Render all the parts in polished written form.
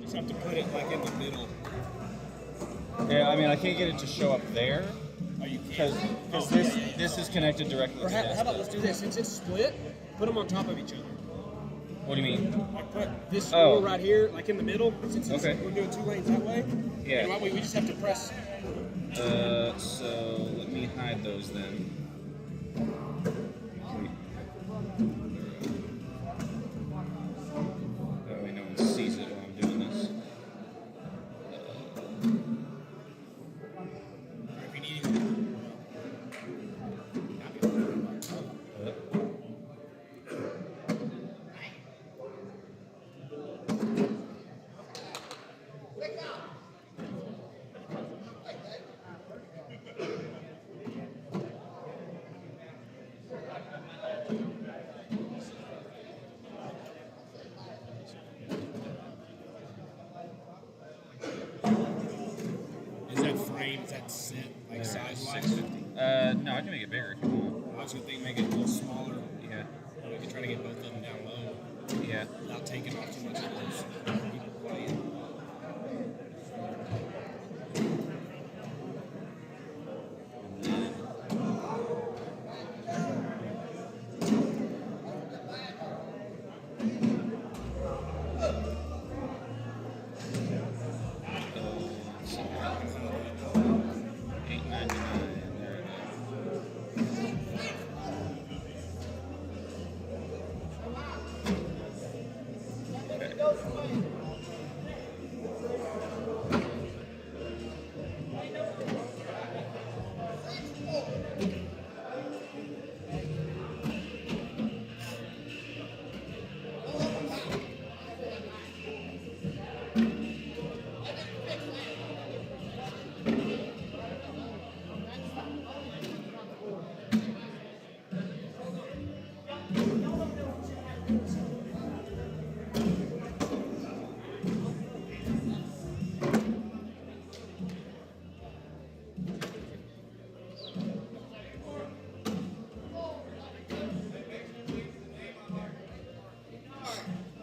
Just have to put it like in the middle. Yeah, I mean, I can't get it to show up there. Oh, you Because can't? this is connected directly Or to how this. about let's do this? Since it's split, put them on top of each other. What do you mean? Like put this scroll right here, like in the middle. Since Okay. We're doing 2 lanes that way. Yeah. And that way we just have to press. So let me hide those then. That way no one sees it while I'm doing this. If you need anything. Is that frame? Is that set like size wise? 650. No, I can make it bigger if you want. I was gonna think make it a little smaller. Yeah. We could try to get both of them down low. Yeah. Without taking off too much of those people playing.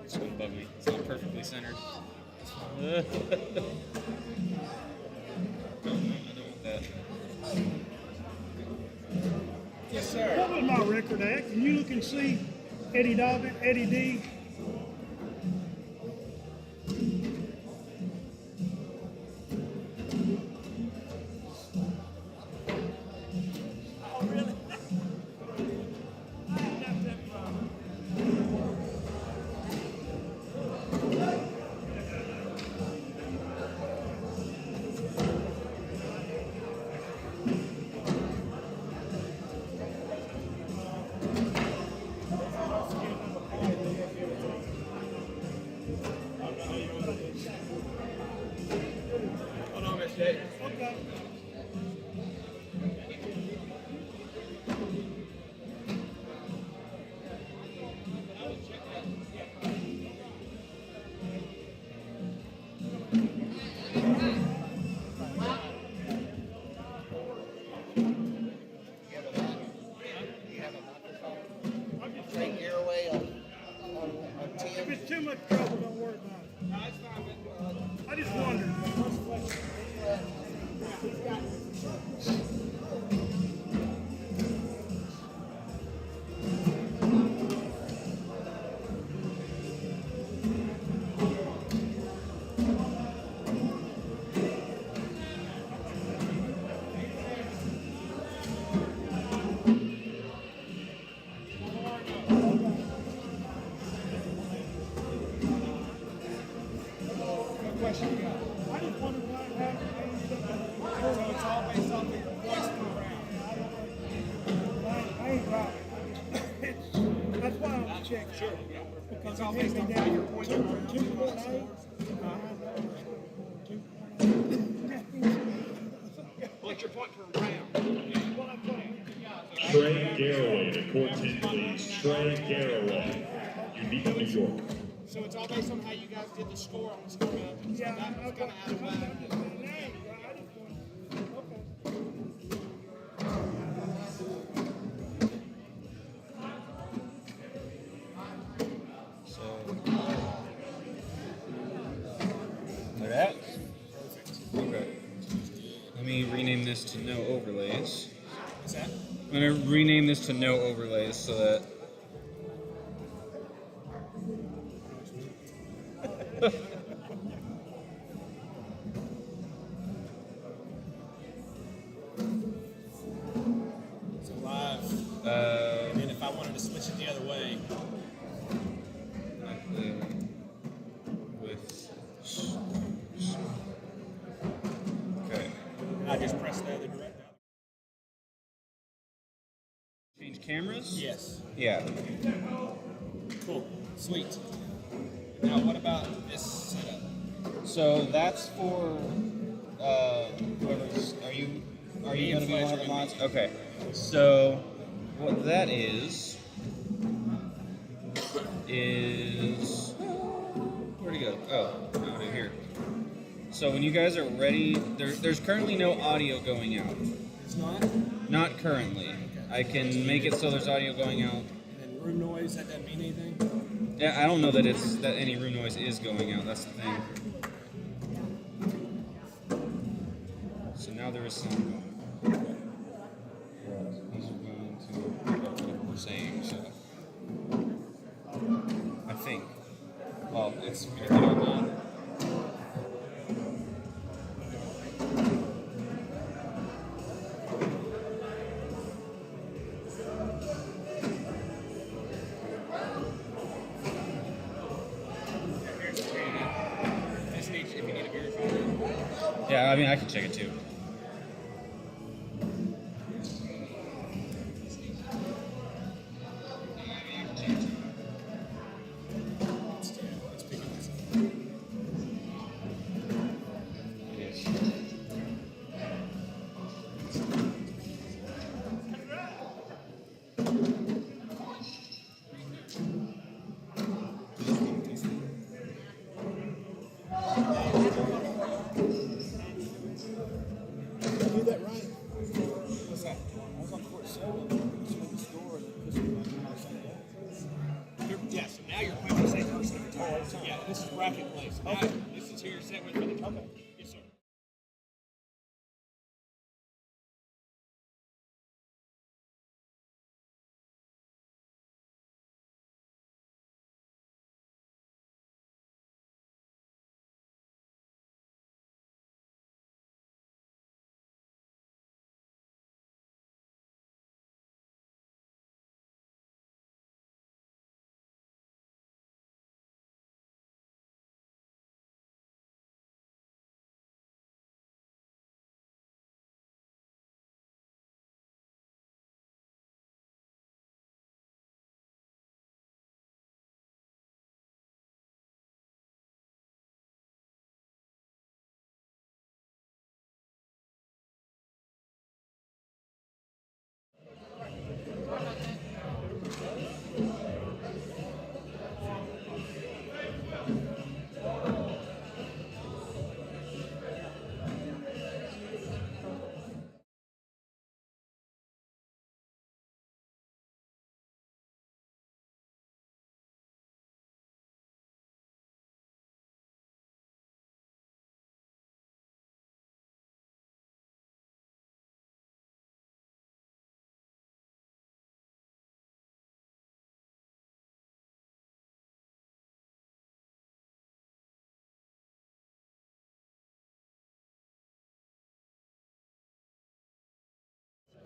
It's going above me. It's not perfectly centered. I don't want that. Yes, sir. What was my record at? Can you look and see Eddie Dobbin, Eddie D? Oh, really? I ain't got that problem. Hold on, Miss Jay. Okay. Take gear away on If 10. it's too much trouble, don't worry about it. No, it's fine. I just wondered. What question you got? I just wondered why it happened. So it's all based off of your points per round. I ain't right. That's why I was checking. Sure. Because It's all it hit based me off down of your points per round. 2.8. What's your point per round? Trey Garraway, the court 10, please. Trey Garraway, Unique New York. So it's all based on how you guys did the score on the score map. So Yeah, that was kind of out of whack. So gonna rename this to no overlays so that. It's alive. And then if I wanted to switch it the other way, Okay. I just press the other direction. Change cameras? Yes. Yeah. Cool. Sweet. Now, what about this setup? So that's for whoever's. Are you going to be one of the mods? Okay. So what that is where'd he go? Oh, out of here. So when you guys are ready, there's currently no audio going out. It's not? Not currently. I can make it so there's audio going out. And then room noise, that doesn't mean anything? Yeah, I don't know that any room noise is going out. That's the thing. So now there is some. These are going to pick up whatever we're saying. So I think. Well, it's going to get on that. Yeah, I mean, I can check it too. Yeah, so now you're playing the same person every time. So yeah, this is bracket play. So now this is who you're set with for the tournament. Yes, sir.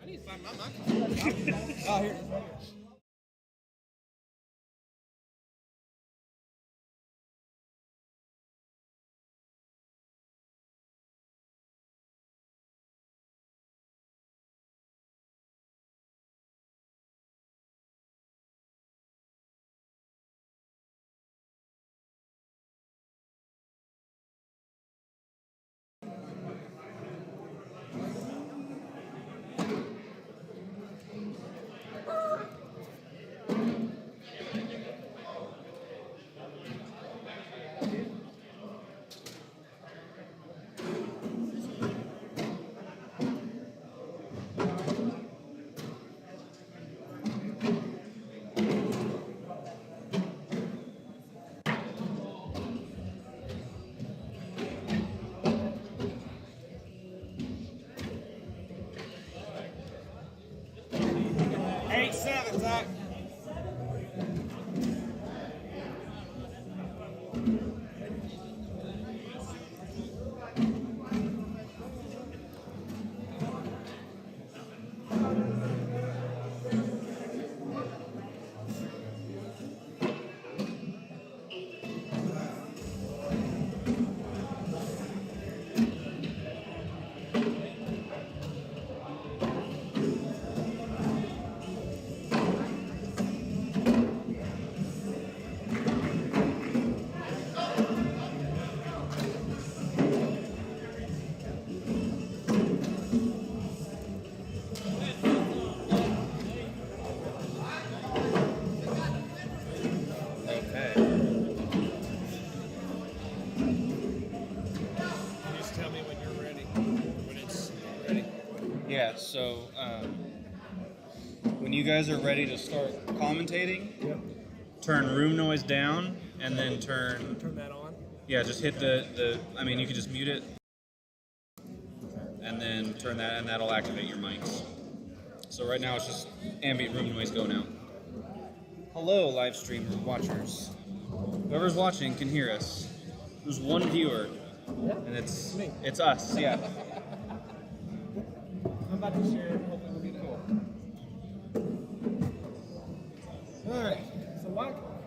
I need to find my microphone. Oh, here. you guys are ready to start commentating, turn room noise down, and then turn that on. Yeah, just hit the. I mean, you can just mute it, and then turn that, and that'll activate your mics. So right now it's just ambient room noise going out. Hello, live stream watchers. Whoever's watching can hear us. There's one viewer, and it's us. Yeah. I'm about to share it. Hopefully we'll get cool. All right.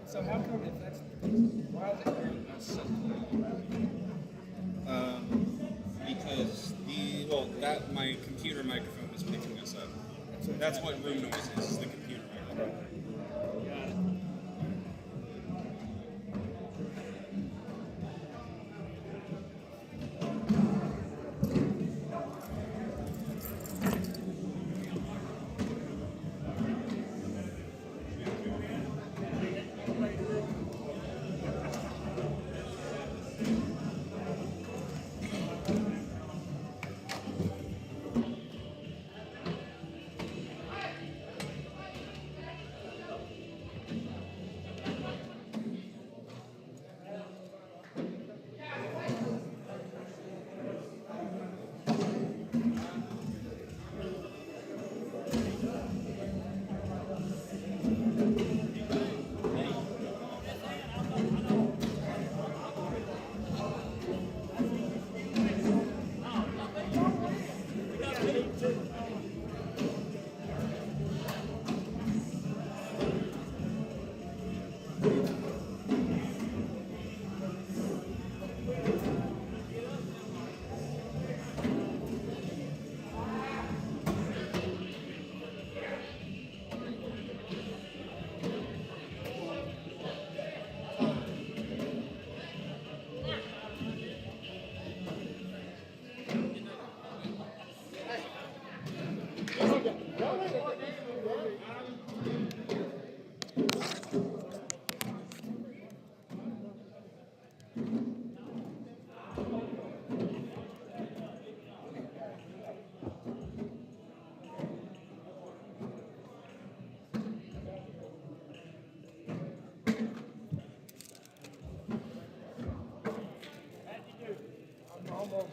So how come if that's the case, why is it hearing us so Because my computer microphone is picking us up. So That's what room noise is. The computer microphone.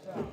got it.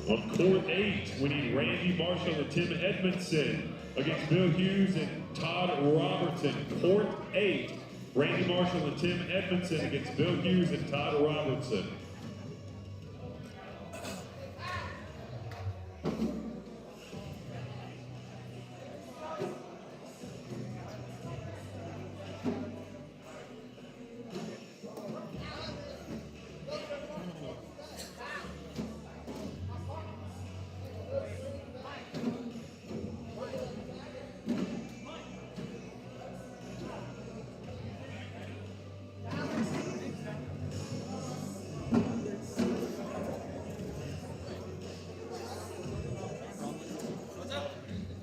On court 8, we need Randy Marshall and Tim Edmondson Against Bill Hughes and Todd Robertson. Court 8. Randy Marshall and Tim Edmondson against Bill Hughes and Todd Robertson.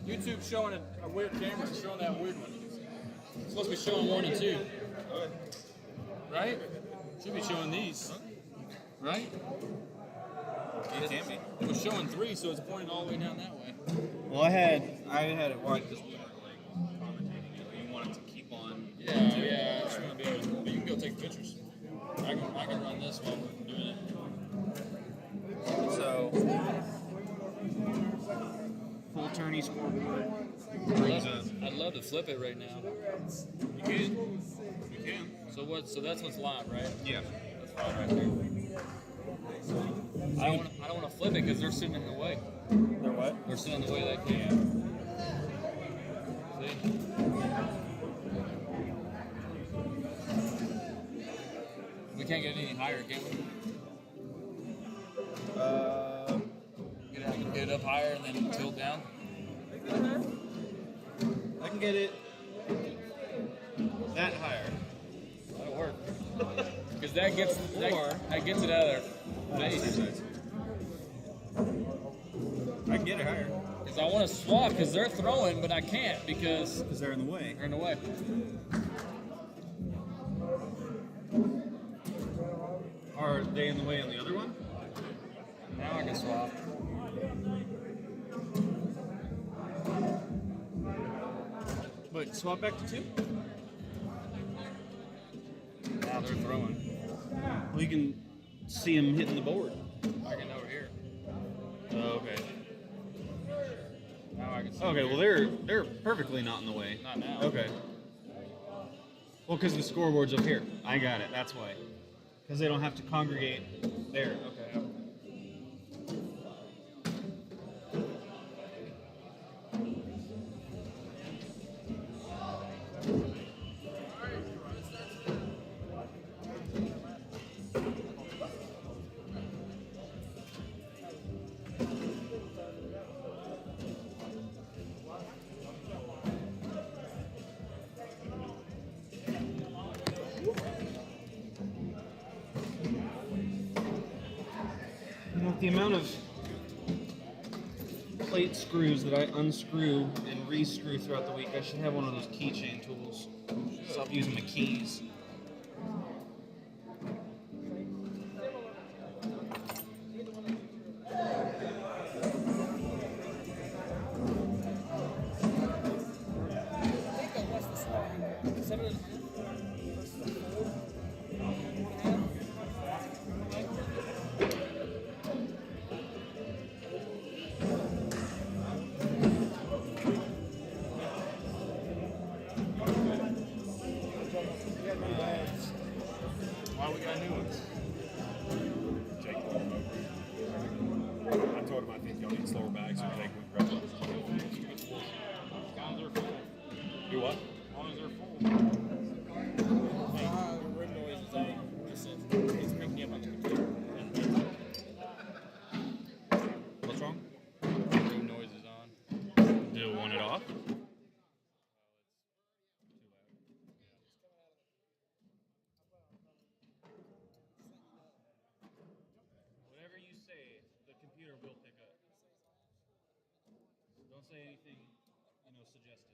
YouTube's showing a weird camera. It's showing that weird one. It's supposed to be showing 1 and 2. Right? Should be showing these. Right? It can be. It was showing 3, so it's pointing all the way down that way. Well, I had it like this. Like commentating it. You want it to keep on. Yeah, I just want to be able to. But you can go take pictures. I can run this while we're doing it. So, full tourney scoreboard. I'd love to flip it right now. You can. You can. So that's what's live, right? Yeah. That's live right there. I don't want to flip it because they're sitting in the way. They're what? They're sitting in the way of that can. See? We can't get any higher, can we? Get it up higher and then tilt down. I can get it that higher. That'll work. Because that gets it out of their face. I can get it higher. Because I want to swap because they're throwing, but I can't because They're in the way. they're in the way. Are they in the way on the other one? Now I can swap. But swap back to 2? Now they're throwing. Well, you can see them hitting the board. I can over here. Oh, okay. Now I can see. Okay, well they're perfectly not in the way. Not now. Okay. Well, because the scoreboard's up here. I got it. That's why. Because they don't have to congregate there. Okay. With the amount of plate screws that I unscrew and re-screw throughout the week, I should have one of those keychain tools. Stop using my keys. Why we got new ones? Jake brought them over. I told him I think y'all need slower bags, so Jake would grab them. Do what? As long as they're full. Hey, the rim noise is on. It's picking up on the computer. What's wrong? Rim noise is on. Do you want it off? Whatever you say, the computer will pick up. Don't say anything, suggestive.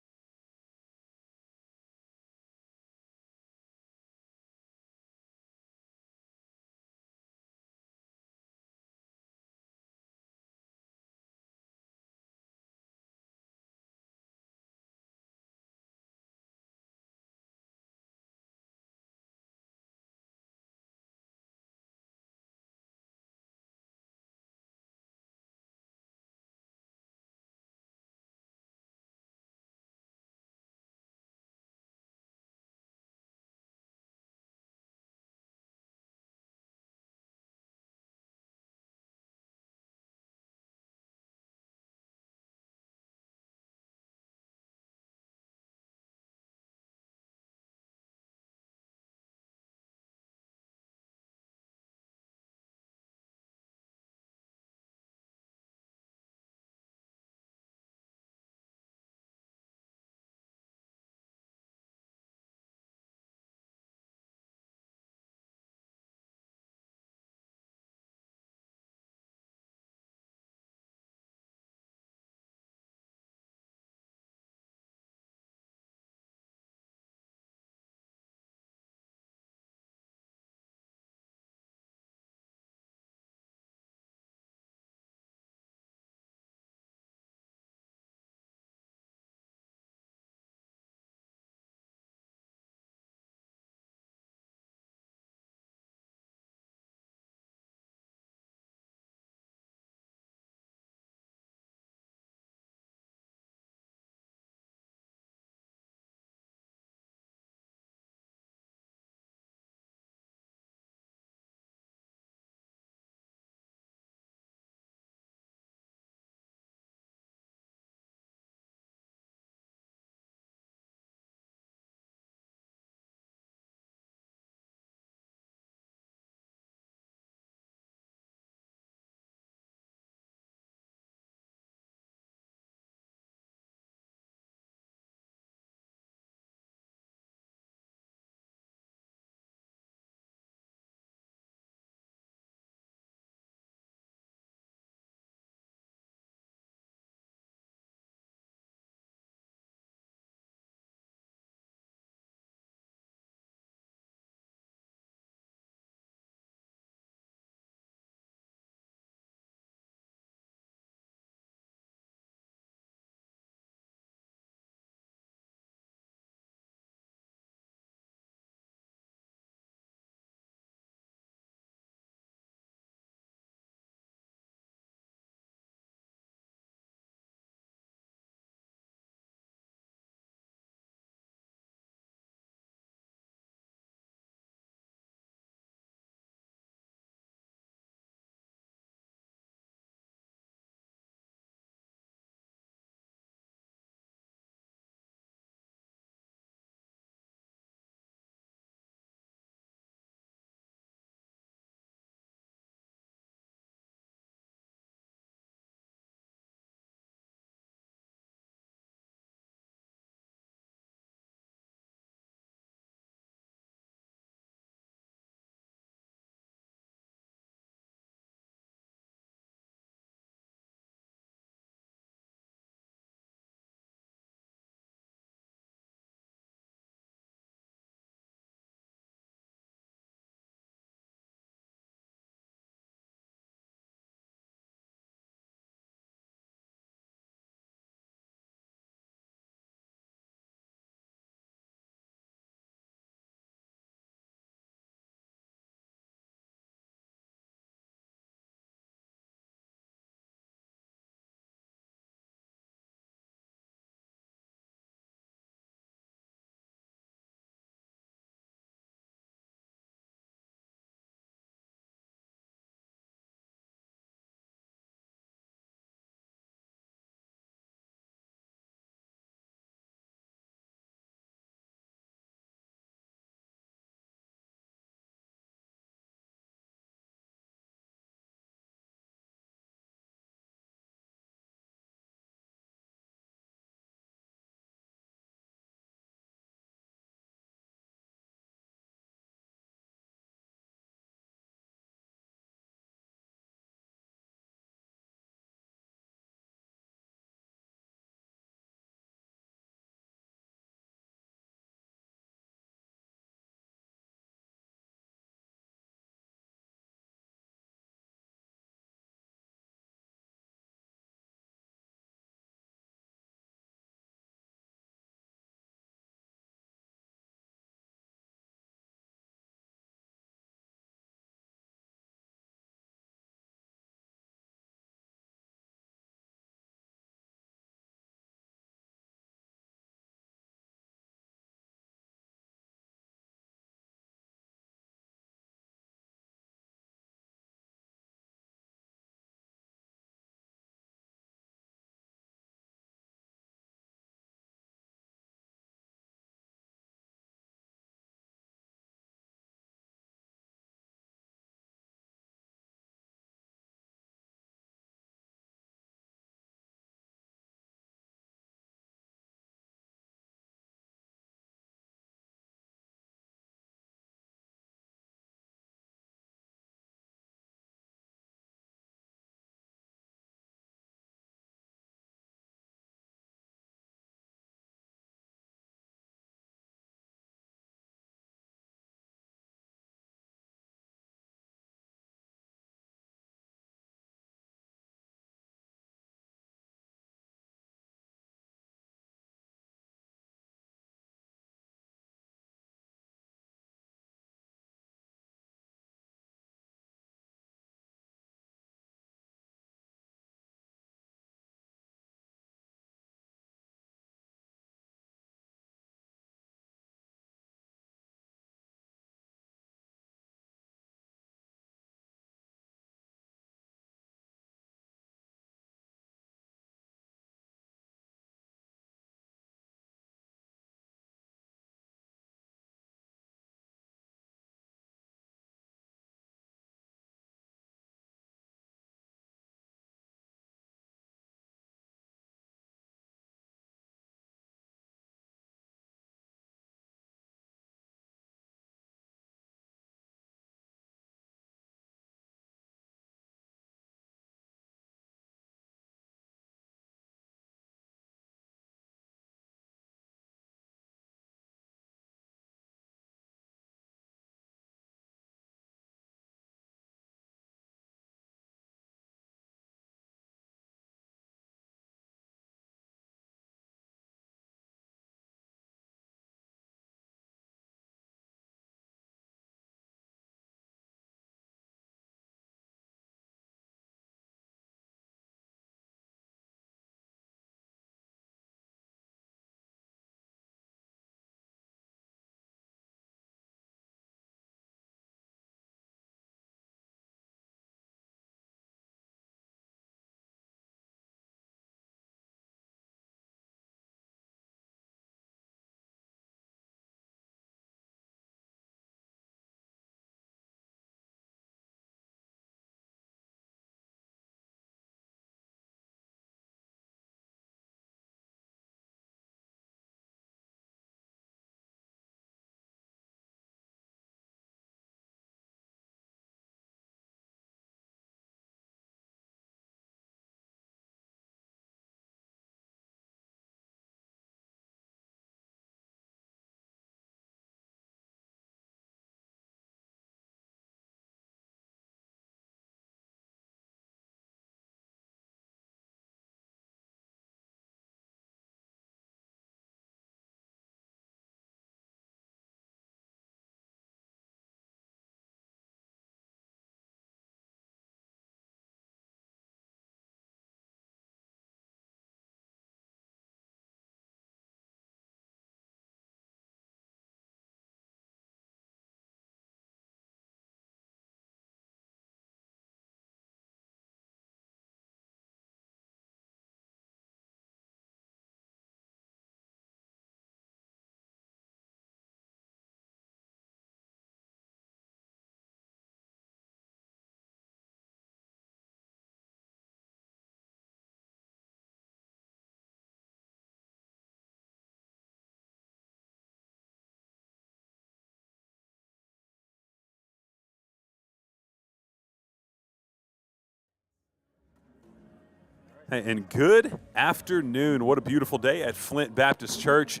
Hey, and good afternoon. What a beautiful day at Flint Baptist Church.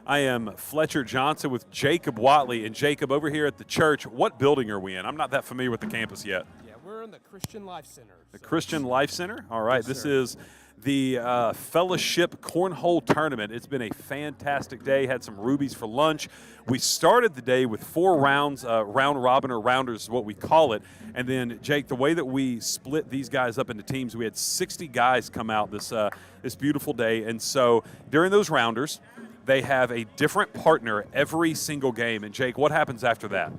I am Fletcher Johnson with Jacob Watley. And Jacob, over here at the church, what building are we in? I'm not that familiar with the campus yet. Yeah, we're in the Christian Life Center. The Christian Life Center? All right, Yes, this sir. is the Fellaship Cornhole Tournament. It's been a fantastic day. Had some rubies for lunch. We started the day with 4 rounds, round robin or rounders is what we call it. And then, Jake, the way that we split these guys up into teams, we had 60 guys come out this beautiful day. And so during those rounders, they have a different partner every single game. And, Jake, what happens after that?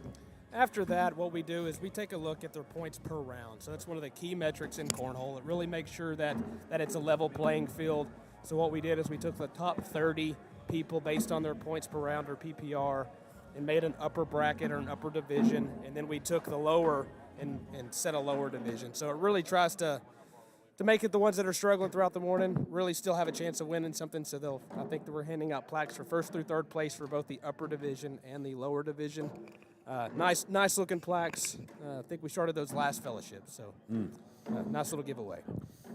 After that, what we do is we take a look at their points per round. So that's one of the key metrics in Cornhole. It really makes sure that it's a level playing field. So what we did is we took the top 30 people based on their points per round or PPR and made an upper bracket or an upper division. And then we took the lower and set a lower division. So it really tries to make it the ones that are struggling throughout the morning really still have a chance of winning something. So I think that we're handing out plaques for first through third place for both the upper division and the lower division. Nice looking plaques. I think we started those last Fellowship, so nice little giveaway.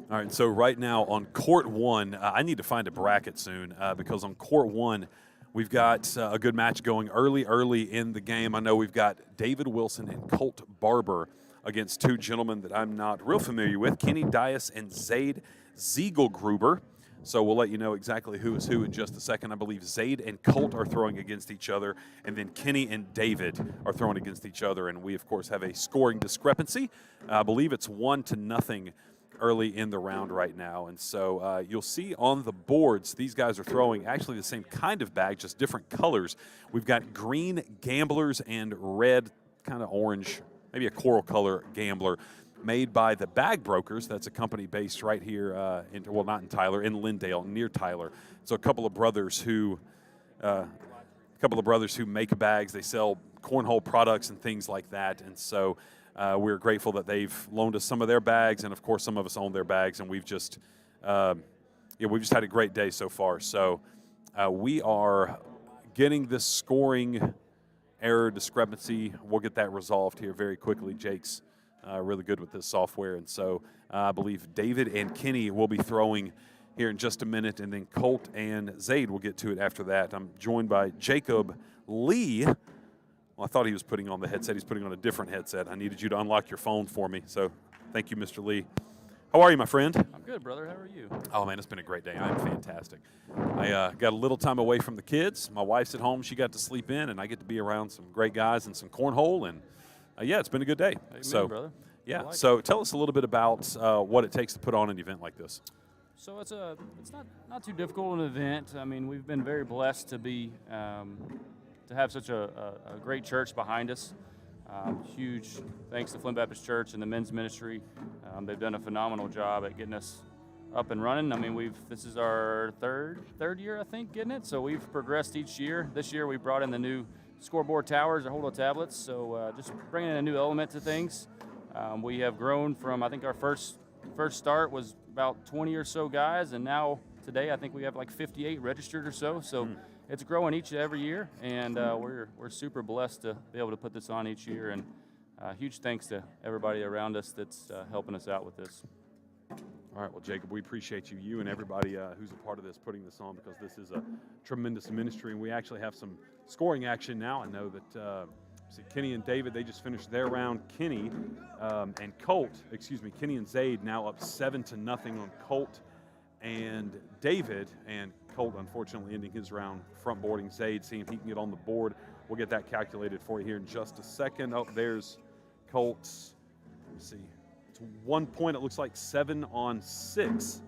All right, so right now on court 1, I need to find a bracket soon because on court 1, we've got a good match going early in the game. I know we've got David Wilson and Colt Barber against 2 gentlemen that I'm not real familiar with, Kenny Dias and Zaid Ziegelgruber. So we'll let you know exactly who is who in just a second. I believe Zaid and Colt are throwing against each other, and then Kenny and David are throwing against each other. And we, of course, have a scoring discrepancy. I believe it's 1-0 early in the round right now. And so you'll see on the boards, these guys are throwing actually the same kind of bag, just different colors. We've got green Gamblers and red, kind of orange, maybe a coral color Gambler, made by the Bag Brokers. That's a company based right here not in Tyler, in Lindale, near Tyler. So a couple of brothers who make bags. They sell cornhole products and things like that. And so we're grateful that they've loaned us some of their bags, and of course some of us own their bags. And we've just had a great day so far. So we are getting this scoring error discrepancy. We'll get that resolved here very quickly. Jake's really good with this software, and so I believe David and Kenny will be throwing here in just a minute, and then Colt and Zaid will get to it after that. I'm joined by Jacob Lee. Well, I thought he was putting on the headset. He's putting on a different headset. I needed you to unlock your phone for me, so thank you, Mr. Lee. How are you, my friend? I'm good, brother. How are you? Oh, man, it's been a great day. I'm fantastic. I got a little time away from the kids. My wife's at home. She got to sleep in, and I get to be around some great guys and some cornhole, and it's been a good day. Amen, so, brother. Yeah. So tell us a little bit about what it takes to put on an event like this. So it's not too difficult an event. I mean, we've been very blessed to be to have such a great church behind us. Huge thanks to Flint Baptist Church and the men's ministry. They've done a phenomenal job at getting us up and running. I mean, this is our third year, I think, getting it. So we've progressed each year. This year we brought in the new scoreboard towers, or hold tablets. So just bringing in a new element to things. We have grown from, I think our first start was about 20 or so guys, and now today I think we have like 58 registered or so. So it's growing each and every year, and we're super blessed to be able to put this on each year. And huge thanks to everybody around us that's helping us out with this. All right, well, Jacob, we appreciate you and everybody who's a part of this, putting this on, because this is a tremendous ministry, and we actually have some scoring action now. I know that Kenny and David, they just finished their round. Kenny and Zaid now up 7-0 on Colt and David, and Colt unfortunately ending his round front boarding Zaid, seeing if he can get on the board. We'll get that calculated for you here in just a second. Oh, there's Colt's, let me see. It's 1 point, it looks like 7-6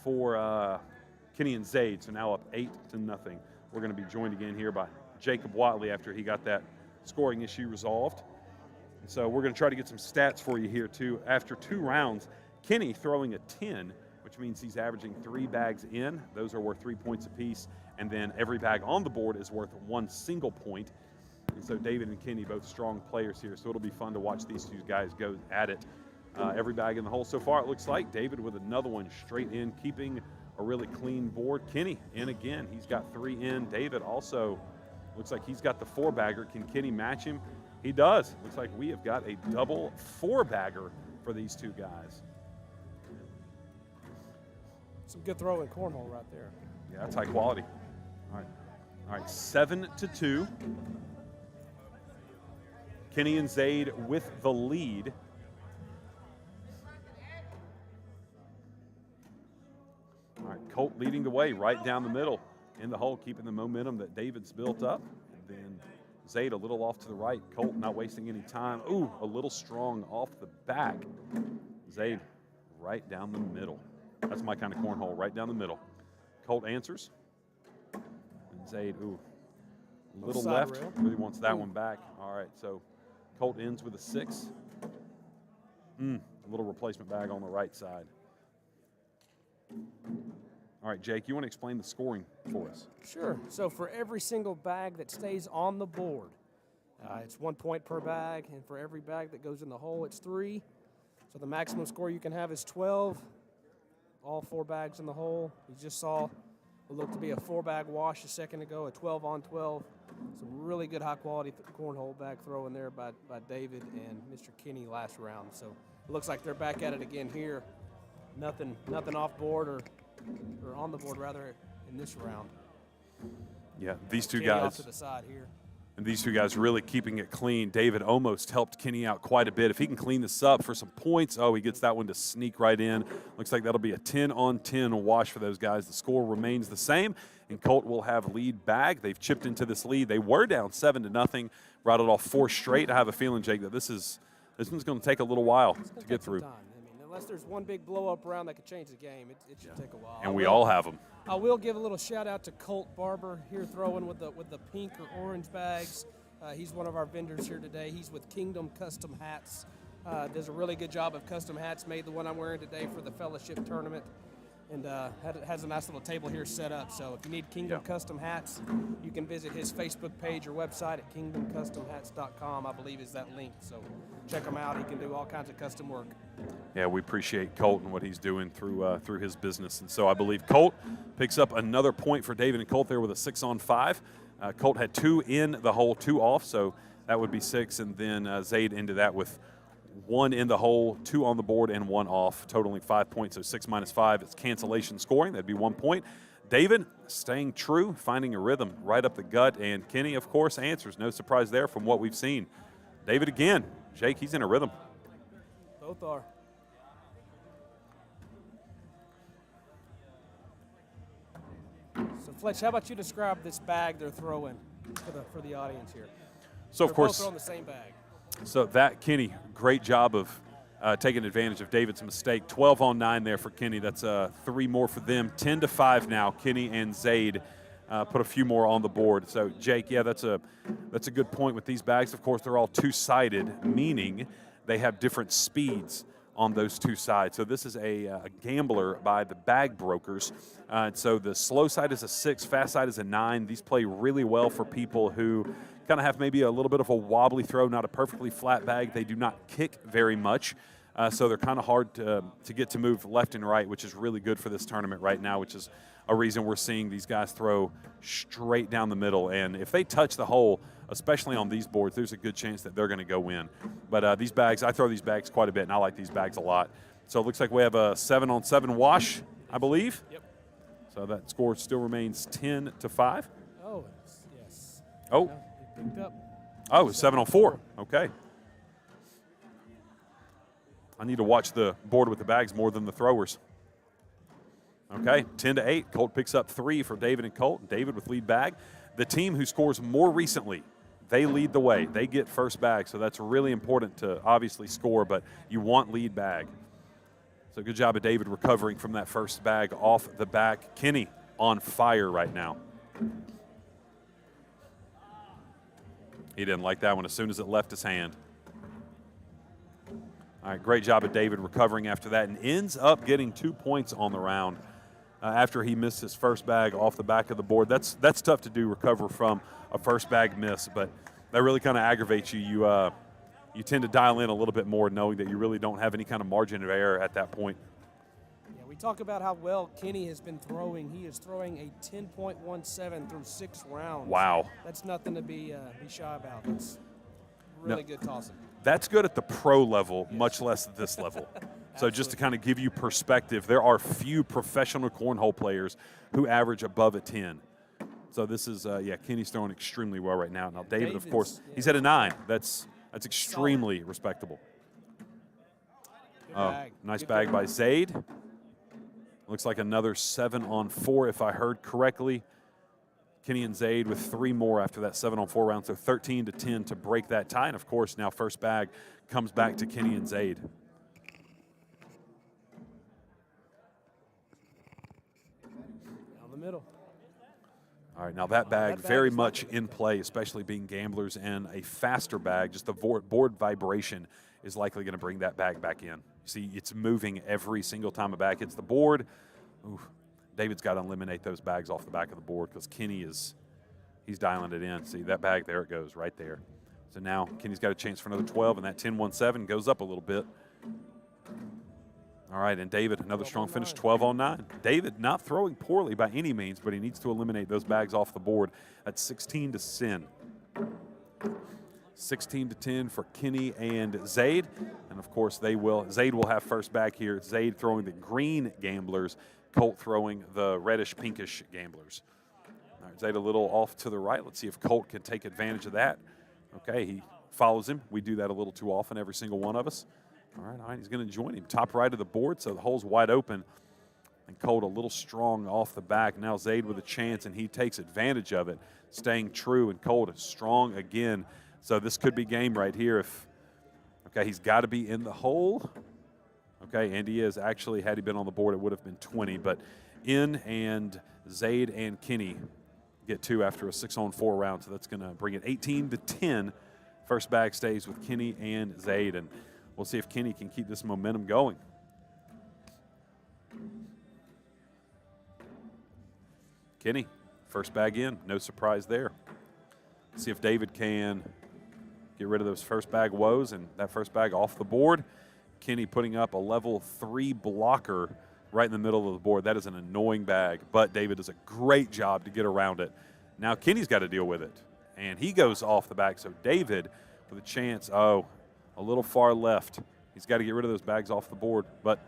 for Kenny and Zaid, so now up 8-0. We're going to be joined again here by Jacob Watley after he got that scoring issue resolved. And so we're going to try to get some stats for you here too. After 2 rounds, Kenny throwing a 10, which means he's averaging 3 bags in. Those are worth 3 points apiece, and then every bag on the board is worth 1 single point. And so David and Kenny, both strong players here, so it'll be fun to watch these 2 guys go at it. Every bag in the hole so far, it looks like. David with another one straight in, keeping a really clean board. Kenny in again. He's got 3 in. David also looks like he's got the 4-bagger. Can Kenny match him? He does. Looks like we have got a double 4-bagger for these 2 guys. Some good throw in cornhole right there. Yeah, that's high quality. All right, 7-2. Kenny and Zaid with the lead. All right, Colt leading the way right down the middle in the hole, keeping the momentum that David's built up. And then Zaid a little off to the right. Colt not wasting any time. Ooh, a little strong off the back. Zaid right down the middle. That's my kind of cornhole, right down the middle. Colt answers. And Zaid, ooh, a little left. Rail. Really wants that one back. All right, so Colt ends with a 6. A little replacement bag on the right side. All right, Jake, you want to explain the scoring for us? Sure. So for every single bag that stays on the board, it's 1 point per bag, and for every bag that goes in the hole, it's 3. So the maximum score you can have is 12. All 4 bags in the hole. You just saw what looked to be a 4-bag wash a second ago, a 12 on 12. Some really good high-quality cornhole bag throw in there by David and Mr. Kinney last round. So it looks like they're back at it again here. Nothing off board or on the board rather in this round. Yeah, these two Kinney guys. off to the side here. And these two guys really keeping it clean. David almost helped Kenny out quite a bit. If he can clean this up for some points, he gets that one to sneak right in. Looks like that'll be a 10-on-10 wash for those guys. The score remains the same, and Colt will have lead bag. They've chipped into this lead. They were down 7-0, routed off 4 straight. I have a feeling, Jake, that this one's going to take a little while to get through. Time. I mean, unless there's one big blow-up round that could change the game, it should take a while. And we all have them. I will give a little shout-out to Colt Barber here throwing with the pink or orange bags. He's one of our vendors here today. He's with Kingdom Custom Hats. Does a really good job of custom hats. Made the one I'm wearing today for the Fellaship tournament. And has a nice little table here set up. So if you need Kingdom Custom Hats, you can visit his Facebook page or website at kingdomcustomhats.com, I believe is that link. So check him out. He can do all kinds of custom work. Yeah, we appreciate Colt and what he's doing through his business. And so I believe Colt picks up another point for David and Colt there with a 6-on-5. Colt had 2 in the hole, 2 off, so that would be 6. And then Zaid into that with 1 in the hole, 2 on the board, and 1 off, totaling 5 points. So 6 minus 5 is cancellation scoring. That'd be 1 point. David staying true, finding a rhythm right up the gut. And Kenny, of course, answers. No surprise there from what we've seen. David again. Jake, he's in a rhythm. Both are. So, Fletch, how about you describe this bag they're throwing for the audience here? So, They're of course, both throwing the same bag. So that, Kenny, great job of taking advantage of David's mistake. 12-on-9 there for Kenny. That's 3 more for them. 10-5 now. Kenny and Zaid put a few more on the board. So, Jake, yeah, that's a good point with these bags. Of course, they're all 2-sided, meaning they have different speeds on those 2 sides. So this is a gambler by the bag brokers. So the slow side is a 6, fast side is a 9. These play really well for people who kind of have maybe a little bit of a wobbly throw, not a perfectly flat bag. They do not kick very much. So they're kind of hard to get to move left and right, which is really good for this tournament right now, which is a reason we're seeing these guys throw straight down the middle. And if they touch the hole, especially on these boards, there's a good chance that they're going to go in. But these bags, I throw these bags quite a bit, and I like these bags a lot. So it looks like we have a 7-on-7 wash, I believe. Yep. So that score still remains 10-5. Oh, yes. Oh. No, he picked up. Oh, it's 7-on-4. Okay. I need to watch the board with the bags more than the throwers. Okay, 10-8. Colt picks up 3 for David and Colt. David with lead bag. The team who scores more recently, they lead the way. They get first bag, so that's really important to obviously score, but you want lead bag. So good job of David recovering from that first bag off the back. Kenny on fire right now. He didn't like that one as soon as it left his hand. All right, great job of David recovering after that, and ends up getting 2 points on the round after he missed his first bag off the back of the board. That's tough to do, recover from a first bag miss, but that really kind of aggravates you. You tend to dial in a little bit more knowing that you really don't have any kind of margin of error at that point. Yeah, we talk about how well Kenny has been throwing. He is throwing a 10.17 through 6 rounds. Wow. That's nothing to be shy about. That's really good tossing. That's good at the pro level, much less at this level. So just to kind of give you perspective, there are few professional cornhole players who average above a 10. So this is, Kenny's throwing extremely well right now. Now David, of course, he's at a 9. That's extremely respectable. Nice bag by Zaid. Looks like another 7 on 4 if I heard correctly. Kenny and Zaid with 3 more after that 7 on 4 round, so 13 to 10 to break that tie. And of course, now first bag comes back to Kenny and Zaid. Down the middle. All right, now that bag very much in play, especially being gamblers, and a faster bag, just the board vibration is likely going to bring that bag back in. See, it's moving every single time a bag hits the board. Ooh, David's got to eliminate those bags off the back of the board because Kenny he's dialing it in. See, that bag, there it goes, right there. So now Kenny's got a chance for another 12, and that 10-1-7 goes up a little bit. All right, and David, another strong finish, 12 on 9. David not throwing poorly by any means, but he needs to eliminate those bags off the board at 16 to 10. 16 to 10 for Kenny and Zaid. And of course, Zaid will have first bag here. Zaid throwing the green gamblers, Colt throwing the reddish pinkish gamblers. All right, Zaid a little off to the right. Let's see if Colt can take advantage of that. Okay, he follows him. We do that a little too often, every single one of us. All right, he's going to join him. Top right of the board, so the hole's wide open. And Colt a little strong off the back. Now Zaid with a chance, and he takes advantage of it, staying true. And Colt is strong again. So this could be game right here. He's got to be in the hole. Okay, and he is. Actually, had he been on the board, it would have been 20. But in, and Zaid and Kenny get 2 after a 6 on 4 round. So that's going to bring it 18 to 10. First bag stays with Kenny and Zaid. And we'll see if Kenny can keep this momentum going. Kenny, first bag in. No surprise there. See if David can get rid of those first bag woes and that first bag off the board. Kenny putting up a level 3 blocker right in the middle of the board. That is an annoying bag, but David does a great job to get around it. Now Kenny's got to deal with it, and he goes off the back. So David with a chance, a little far left. He's got to get rid of those bags off the board, but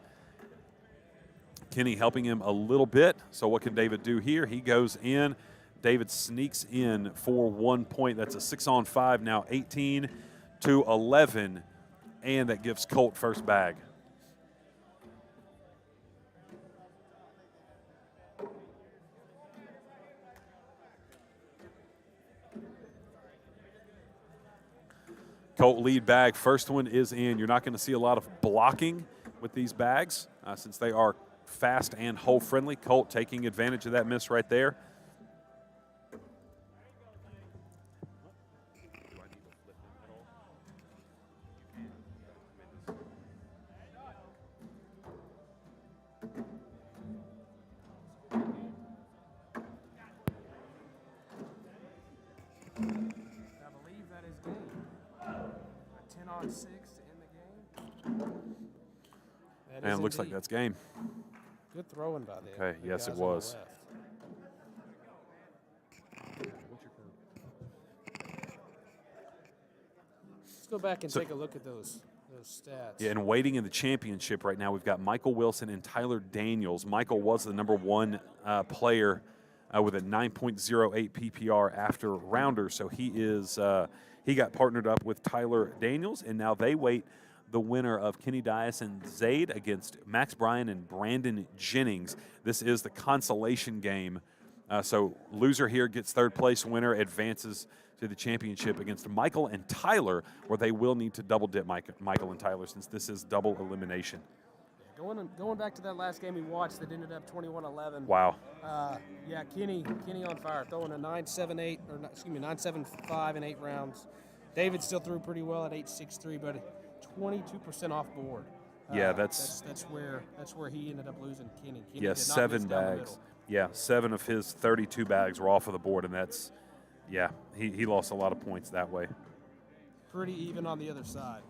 Kenny helping him a little bit. So what can David do here? He goes in. David sneaks in for 1 point. That's a 6 on 5, now 18 to 11, and that gives Colt first bag. Colt lead bag, first one is in. You're not going to see a lot of blocking with these bags since they are fast and hole friendly. Colt taking advantage of that miss right there. And it looks like that's game. Good throwing by the Okay, yes, it was. Let's go back and take a look at those stats. Yeah, and waiting in the championship right now, we've got Michael Wilson and Tyler Daniels. Michael was the number 1 player with a 9.08 PPR after rounder, so he got partnered up with Tyler Daniels, and now they wait the winner of Kenny Dias and Zaid against Max Bryan and Brandon Jennings. This is the consolation game. So loser here gets third place. Winner advances to the championship against Michael and Tyler, where they will need to double dip Michael and Tyler since this is double elimination. Going back to that last game we watched that ended up 21-11. Wow. Kenny on fire, throwing a 9.75 in 8 rounds. David still threw pretty well at 8.63, but 22% off board. That's where he ended up losing Kenny. Kenny did 7 bags. 7 of his 32 bags were off of the board, and that's he lost a lot of points that way. Pretty even on the other side.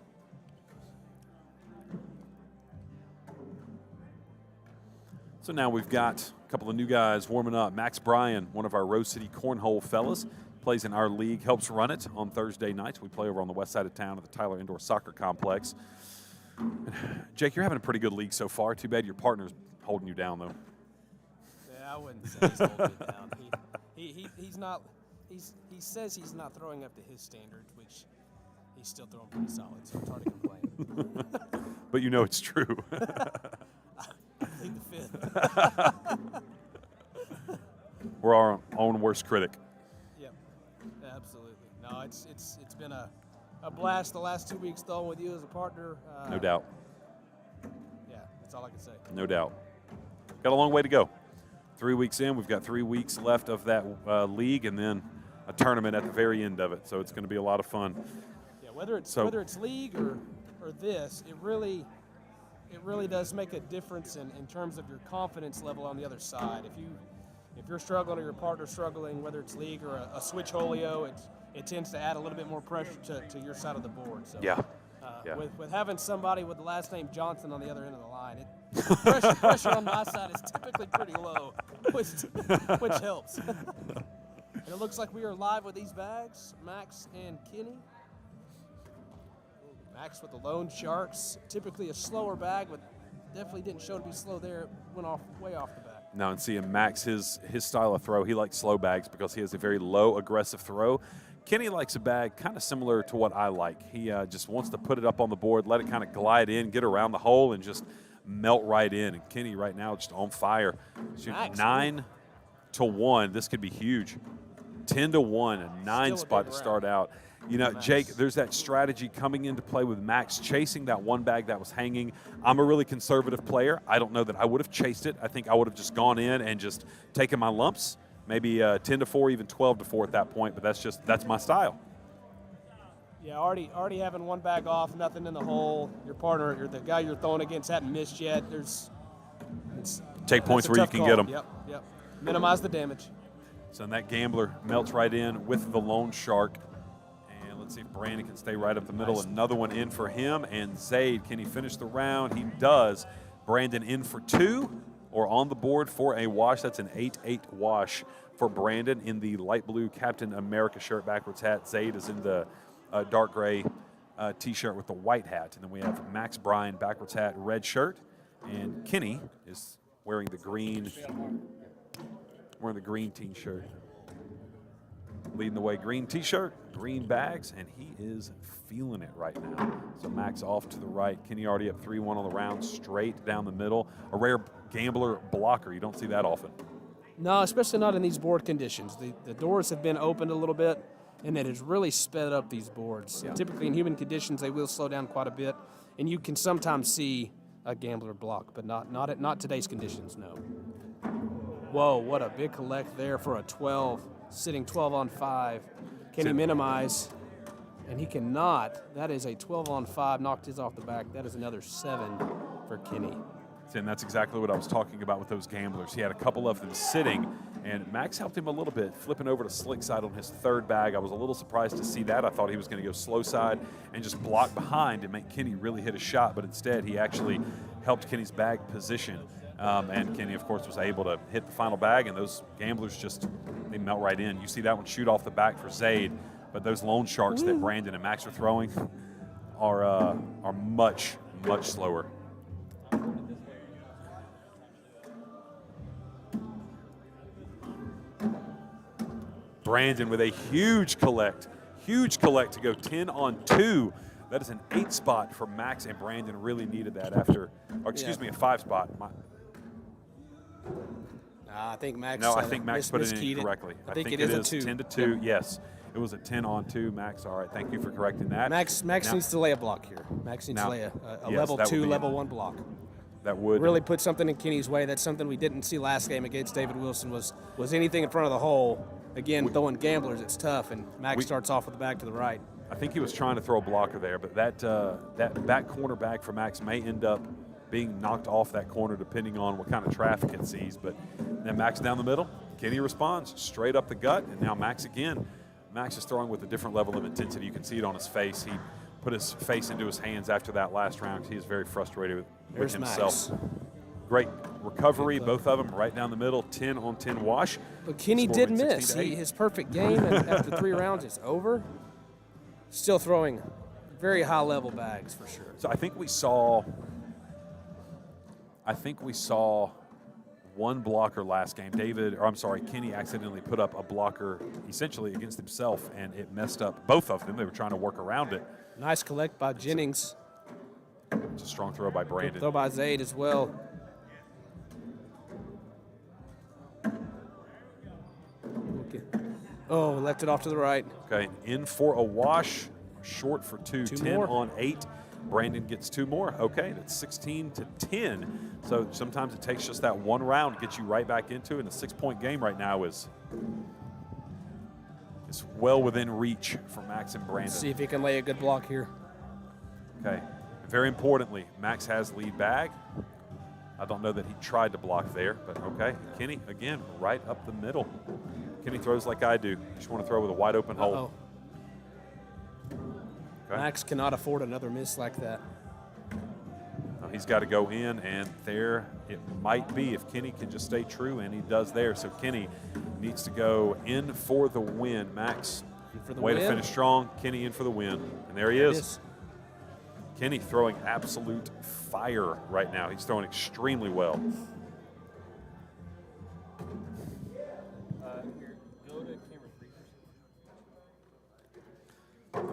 So now we've got a couple of new guys warming up. Max Bryan, one of our Rose City Cornhole fellas, plays in our league, helps run it on Thursday nights. We play over on the west side of town at the Tyler Indoor Soccer Complex. Jake, you're having a pretty good league so far. Too bad your partner's holding you down, though. Yeah, I wouldn't say he's holding me down. He's not. He says he's not throwing up to his standards, which he's still throwing pretty solid. So it's hard to complain. But you know it's true. I think the fifth. We're our own worst critic. Yep, absolutely. No, it's been a blast the last 2 weeks throwing with you as a partner. No doubt. Yeah, that's all I can say. No doubt. Got a long way to go. 3 weeks in, we've got 3 weeks left of that league, and then a tournament at the very end of it. So it's going to be a lot of fun. Yeah, whether it's league or this, it really does make a difference in terms of your confidence level on the other side. If you're struggling or your partner's struggling, whether it's league or a switch holio, it tends to add a little bit more pressure to your side of the board. So Yeah. With having somebody with the last name Johnson on the other end of the line, pressure on my side is typically pretty low, which helps. And it looks like we are live with these bags, Max and Kenny. Max with the Lone Sharks, typically a slower bag, but definitely didn't show to be slow there. It went way off the bat. Now, and seeing Max, his style of throw, he likes slow bags because he has a very low aggressive throw. Kenny likes a bag kind of similar to what I like. He just wants to put it up on the board, let it kind of glide in, get around the hole, and just melt right in. And Kenny right now just on fire. Nice. 9-1. This could be huge. 10-1, a 9 spot to start out. You know, Nice. Jake, there's that strategy coming into play with Max chasing that one bag that was hanging. I'm a really conservative player. I don't know that I would have chased it. I think I would have just gone in and just taken my lumps. Maybe 10-4, even 12-4 at that point, but that's my style. Yeah, already having one bag off, nothing in the hole. Your partner, the guy you're throwing against hadn't missed yet. Take points where you can get them. Yep. Minimize the damage. So that gambler melts right in with the lone shark. And let's see if Brandon can stay right up the middle. Nice. Another one in for him. And Zaid, can he finish the round? He does. Brandon in for 2 or on the board for a wash. That's an 8-8 wash for Brandon in the light blue Captain America shirt, backwards hat. Zaid is in the dark gray T-shirt with the white hat. And then we have Max Bryan, backwards hat, red shirt. And Kenny is wearing the green T-shirt. Leading the way, green T-shirt, green bags, and he is feeling it right now. So Max off to the right. Kenny already up 3-1 on the round, straight down the middle. A rare gambler blocker. You don't see that often. No, especially not in these board conditions. The doors have been opened a little bit, and it has really sped up these boards. Yeah. Typically in human conditions, they will slow down quite a bit, and you can sometimes see a gambler block, but not today's conditions, no. Whoa, what a big collect there for a 12, sitting 12 on 5. Can he minimize? And he cannot. That is a 12 on 5, knocked his off the back. That is another 7 for Kenny. And that's exactly what I was talking about with those gamblers. He had a couple of them sitting, and Max helped him a little bit, flipping over to slick side on his third bag. I was a little surprised to see that. I thought he was going to go slow side and just block behind and make Kenny really hit a shot, but instead he actually helped Kenny's bag position. And Kenny, of course, was able to hit the final bag, and those gamblers they melt right in. You see that one shoot off the back for Zaid, but those lone sharks that Brandon and Max are throwing are much, much slower. Brandon with a huge collect to go 10 on 2. That is an 8 spot for Max, and Brandon really needed that after, a 5 spot. I think Max. No, I think Max put it in correctly. I think it is a 2. 10 to 2. Yes, it was a 10 on 2. Max, all right. Thank you for correcting that. Max needs to lay a block here. Max needs to lay a yes, level that 2, would be level 1 block. That would Really put something in Kenny's way. That's something we didn't see last game against David Wilson. Was anything in front of the hole? Again, throwing gamblers, it's tough, and Max starts off with the back to the right. I think he was trying to throw a blocker there, but that back corner bag for Max may end up being knocked off that corner depending on what kind of traffic it sees. But then Max down the middle, Kenny responds straight up the gut, and now Max again. Max is throwing with a different level of intensity. You can see it on his face. He put his face into his hands after that last round. He is very frustrated with himself. Max. Great recovery, both of them right down the middle, 10 on 10 wash. But Kenny Score did went miss. 16-8. His perfect game, and after 3 rounds, it's over. Still throwing very high-level bags for sure. So I think we saw one blocker last game. Kenny accidentally put up a blocker essentially against himself, and it messed up both of them. They were trying to work around it. Nice collect by Jennings. It's a strong throw by Brandon. Throw by Zaid as well. Okay. Oh, left it off to the right. Okay, in for a wash, short for two. 10 more. on 8. Brandon gets 2 more. Okay, that's 16 to 10. So sometimes it takes just that one round to get you right back into it. And a 6-point game right now is well within reach for Max and Brandon. Let's see if he can lay a good block here. Okay, very importantly, Max has lead bag. I don't know that he tried to block there, but okay. Kenny, again, right up the middle. Kenny throws like I do. Just want to throw with a wide open hole. Okay. Max cannot afford another miss like that. He's got to go in, and there it might be if Kenny can just stay true, and he does there. So Kenny needs to go in for the win. Max, way to finish strong. Kenny in for the win, and there he is. Kenny throwing absolute fire right now. He's throwing extremely well.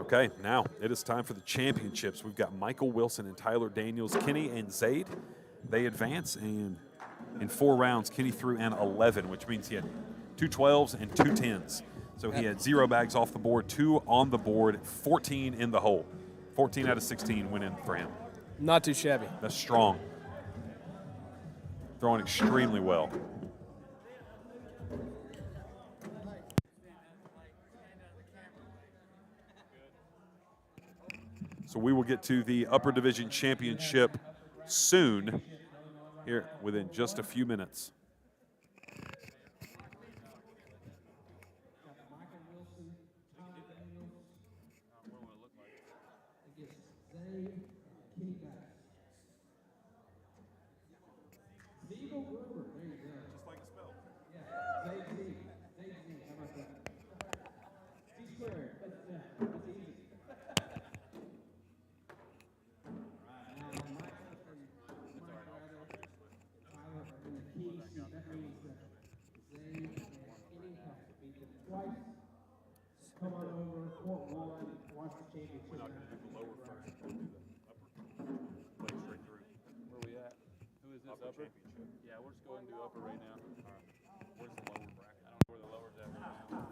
Okay, now it is time for the championships. We've got Michael Wilson and Tyler Daniels, Kenny and Zaid. They advance, and in 4 rounds, Kenny threw an 11, which means he had 2 12s and 2 10s. So he had 0 bags off the board, 2 on the board, 14 in the hole. 14 out of 16 went in for him. Not too shabby. That's strong. Throwing extremely well. So we will get to the Upper Division Championship soon, here within just a few minutes. Come on over, court 1, watch the championship. We're not going to do the lower first. We'll do the upper. Play straight through. Where we at? Who is this, upper? Championship. Yeah, we'll just go ahead and do upper right now. All right. Where's the lower bracket? I don't know where the lower's at right now.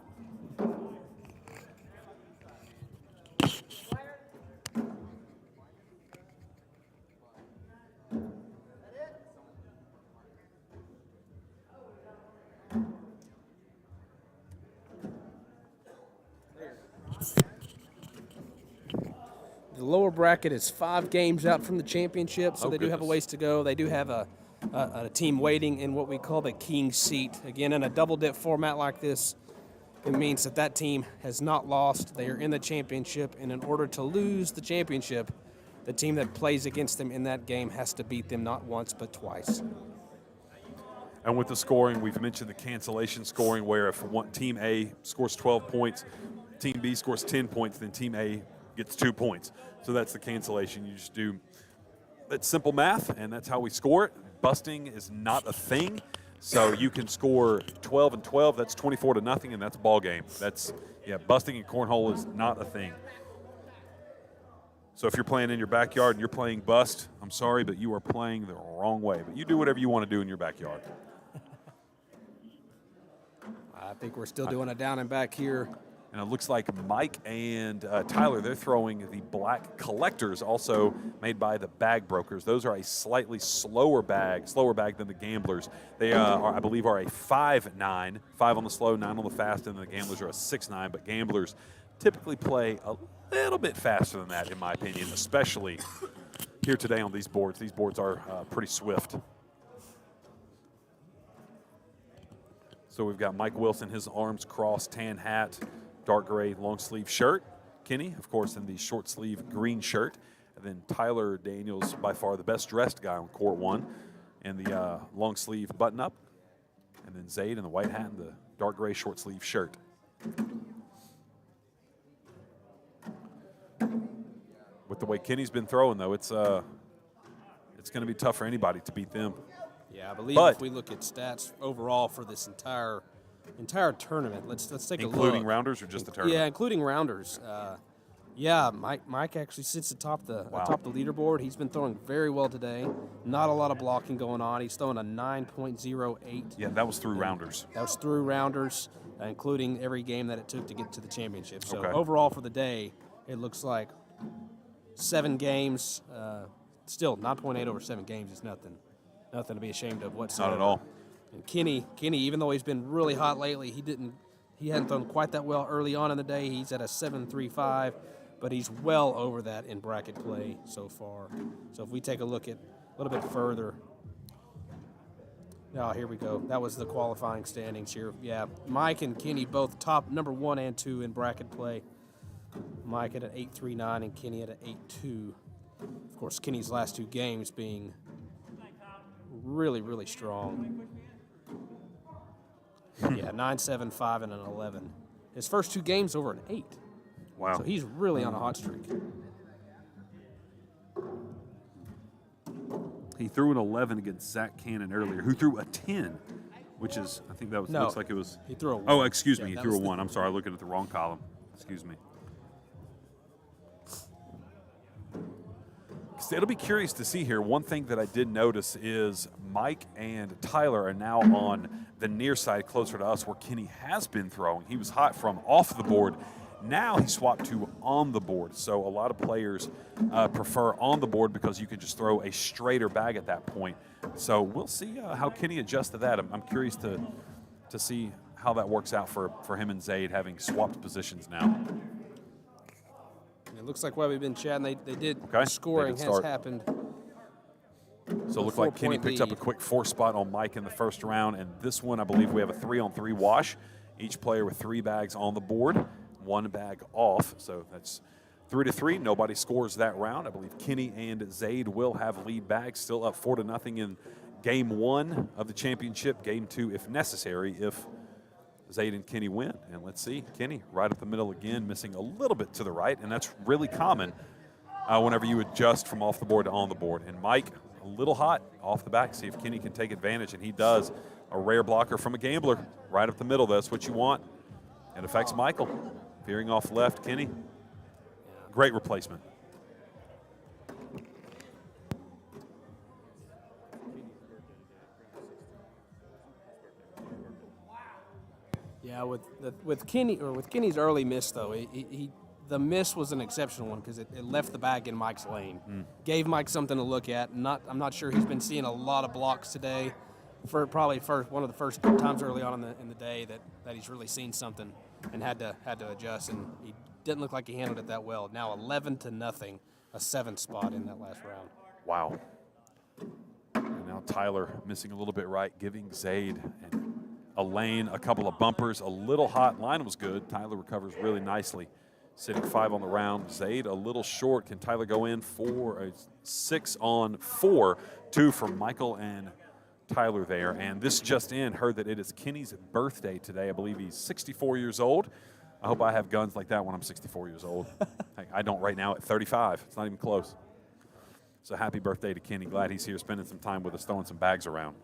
The lower bracket is 5 games out from the championship, so they do have a ways to go. They do have a team waiting in what we call the king seat. Again, in a double-dip format like this, it means that that team has not lost. They are in the championship, and in order to lose the championship, the team that plays against them in that game has to beat them not once but twice. And with the scoring, we've mentioned the cancellation scoring, where if Team A scores 12 points, Team B scores 10 points, then Team A gets 2 points. So that's the cancellation. You just do that simple math, and that's how we score it. Busting is not a thing. So you can score 12 and 12, that's 24 to nothing, and that's a ball game. Busting in cornhole is not a thing. So if you're playing in your backyard and you're playing bust, I'm sorry, but you are playing the wrong way. But you do whatever you want to do in your backyard. I think we're still doing a down and back here. And it looks like Mike and Tyler, they're throwing the black collectors, also made by the bag brokers. Those are a slightly slower bag than the gamblers. They, I believe, are a 5-9, 5 on the slow, 9 on the fast, and the gamblers are a 6-9. But gamblers typically play a little bit faster than that, in my opinion, especially here today on these boards. These boards are pretty swift. So we've got Mike Wilson, his arms crossed, tan hat, dark gray long sleeve shirt. Kenny, of course, in the short sleeve green shirt. And then Tyler Daniels, by far the best dressed guy on court 1, in the long sleeve button up. And then Zaid in the white hat and the dark gray short sleeve shirt. With the way Kenny's been throwing, though, it's going to be tough for anybody to beat them. Yeah, I believe But- if we look at stats overall for this entire tournament, let's take a look. Including rounders or just the tournament? Yeah, including rounders. Yeah, Mike actually sits atop the leaderboard. He's been throwing very well today. Not a lot of blocking going on. He's throwing a 9.08. Yeah, that was through rounders. That was through rounders, including every game that it took to get to the championship. So Okay. overall for the day, it looks like 7 games. Still, 9.8 over 7 games is nothing to be ashamed of whatsoever. Not at all. And Kenny, even though he's been really hot lately, he hadn't thrown quite that well early on in the day. He's at a 7.35, but he's well over that in bracket play so far. So if we take a look at a little bit further. Oh, here we go. That was the qualifying standings here. Yeah, Mike and Kenny both top number 1 and 2 in bracket play. Mike at an 8.39 and Kenny at an 8.2. Of course, Kenny's last 2 games being really, really strong. Yeah, 9.75 and an 11. His first 2 games over an 8. Wow. So he's really on a hot streak. He threw an 11 against Zach Cannon earlier, who threw a 10, which is, I think that was, No, looks like it was. he threw a 1. Oh, excuse me, Yeah, he that threw a was the- 1. I'm sorry, I'm looking at the wrong column. Excuse me. So it'll be curious to see here. One thing that I did notice is Mike and Tyler are now on the near side closer to us where Kenny has been throwing. He was hot from off the board. Now he swapped to on the board. So a lot of players prefer on the board because you can just throw a straighter bag at that point. So we'll see how Kenny adjusts to that. I'm curious to see how that works out for him and Zaid having swapped positions now. It looks like while we've been chatting, they did Okay, scoring they did has start. happened. So it looked like Kenny 4-point picked up a lead. quick 4 spot on Mike in the first round. And this one, I believe we have a 3-on-3 wash. Each player with 3 bags on the board, 1 bag off. So that's 3-3. Nobody scores that round. I believe Kenny and Zaid will have lead bags, still up 4-0 in game 1 of the championship. Game 2, if necessary, if Zaid and Kenny win. And let's see, Kenny right up the middle again, missing a little bit to the right. And that's really common whenever you adjust from off the board to on the board. And Mike, a little hot off the back. See if Kenny can take advantage, and he does. A rare blocker from a gambler right up the middle. That's what you want. It affects Michael. Veering off left, Kenny. Great replacement. Yeah, with Kenny's early miss though, the miss was an exceptional one because it left the bag in Mike's lane. Gave Mike something to look at. I'm not sure he's been seeing a lot of blocks today. Probably one of the first times early on in the day that he's really seen something and had to adjust, and he didn't look like he handled it that well. Now 11-0, a 7th spot in that last round. Wow. And now Tyler missing a little bit right, giving Zaid and Elaine a couple of bumpers. A little hot. Line was good. Tyler recovers really nicely. Sitting 5 on the round. Zaid a little short. Can Tyler go in for 6 on 4? 2 from Michael and Tyler there. And this just in, heard that it is Kenny's birthday today. I believe he's 64 years old. I hope I have guns like that when I'm 64 years old. I don't right now at 35. It's not even close. So happy birthday to Kenny. Glad he's here spending some time with us, throwing some bags around.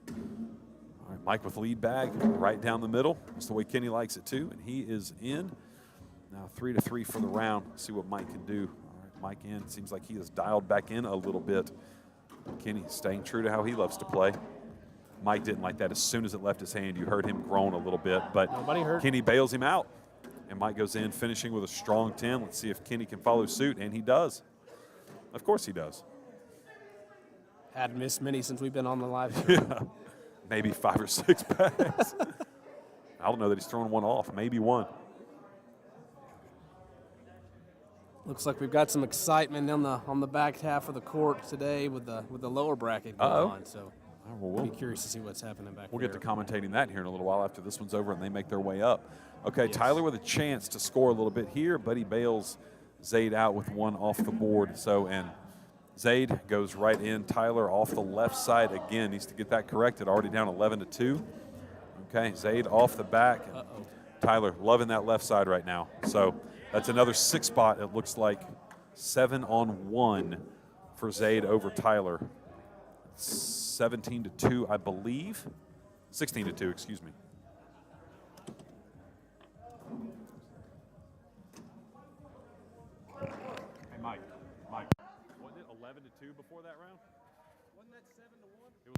All right, Mike with lead bag right down the middle. That's the way Kenny likes it too, and he is in. Now 3-3 for the round. See what Mike can do. All right, Mike in. Seems like he has dialed back in a little bit. Kenny staying true to how he loves to play. Mike didn't like that. As soon as it left his hand, you heard him groan a little bit, but Kenny bails him out. And Mike goes in, finishing with a strong 10. Let's see if Kenny can follow suit, and he does. Of course he does. Hadn't missed many since we've been on the live. Yeah, maybe 5 or 6 bags. I don't know that he's throwing one off. Maybe one. Looks like we've got some excitement on the back half of the court today with the lower bracket going on. So We'll be curious to see what's happening back there. We'll get to commentating that here in a little while after this one's over and they make their way up. Okay, yes. Tyler with a chance to score a little bit here, but he bails Zaid out with one off the board. So, and Zaid goes right in. Tyler off the left side again. Needs to get that corrected. Already down 11-2. Okay, Zaid off the back. Uh-oh. Tyler loving that left side right now. So that's another 6 spot. It looks like 7-on-1 for Zaid over Tyler. 17-2, I believe. 16-2, excuse me. Hey, Mike. Wasn't it 11-2 before that round? Wasn't that 7-1? It was.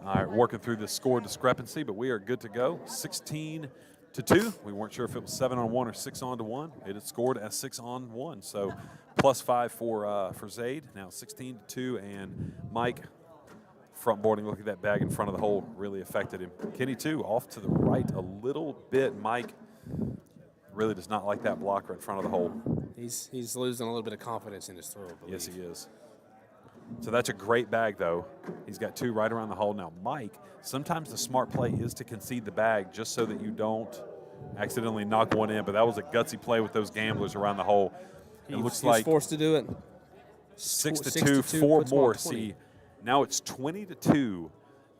All right, working through this score discrepancy, but we are good to go. 16-2. We weren't sure if it was 7-on-1 or 6-on-1. It is scored as 6-on-1, so +5 for Zaid. Now 16-2, and Mike front boarding. Look at that bag in front of the hole, really affected him. Kenny too, off to the right a little bit. Mike really does not like that blocker in front of the hole. He's losing a little bit of confidence in his throw, I believe. Yes, he is. So that's a great bag, though. He's got 2 right around the hole. Now, Mike, sometimes the smart play is to concede the bag just so that you don't accidentally knock one in, but that was a gutsy play with those gamblers around the hole. It looks like forced to do it. 6-2, 4 more. See, now it's 20-2.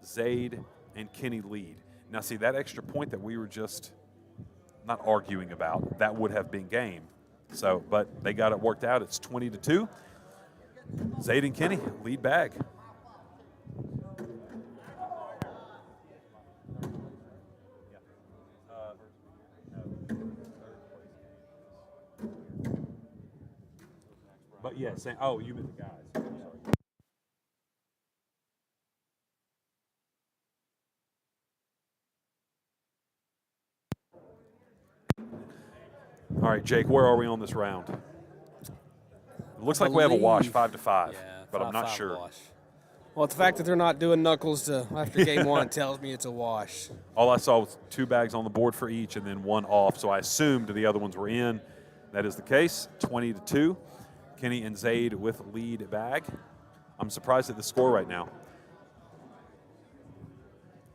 Zaid and Kenny lead. Now, see, that extra point that we were just not arguing about, that would have been game. So, but they got it worked out. It's 20-2. Zaid and Kenny lead bag. But yeah, saying, oh, you meant the guys. I'm sorry. All right, Jake, where are we on this round? It looks like we have a wash, 5-5, but I'm not sure. Wash. Well, the fact that they're not doing knuckles after game one tells me it's a wash. All I saw was 2 bags on the board for each and then 1 off, so I assumed the other ones were in. That is the case, 20-2. Kenny and Zaid with lead bag. I'm surprised at the score right now.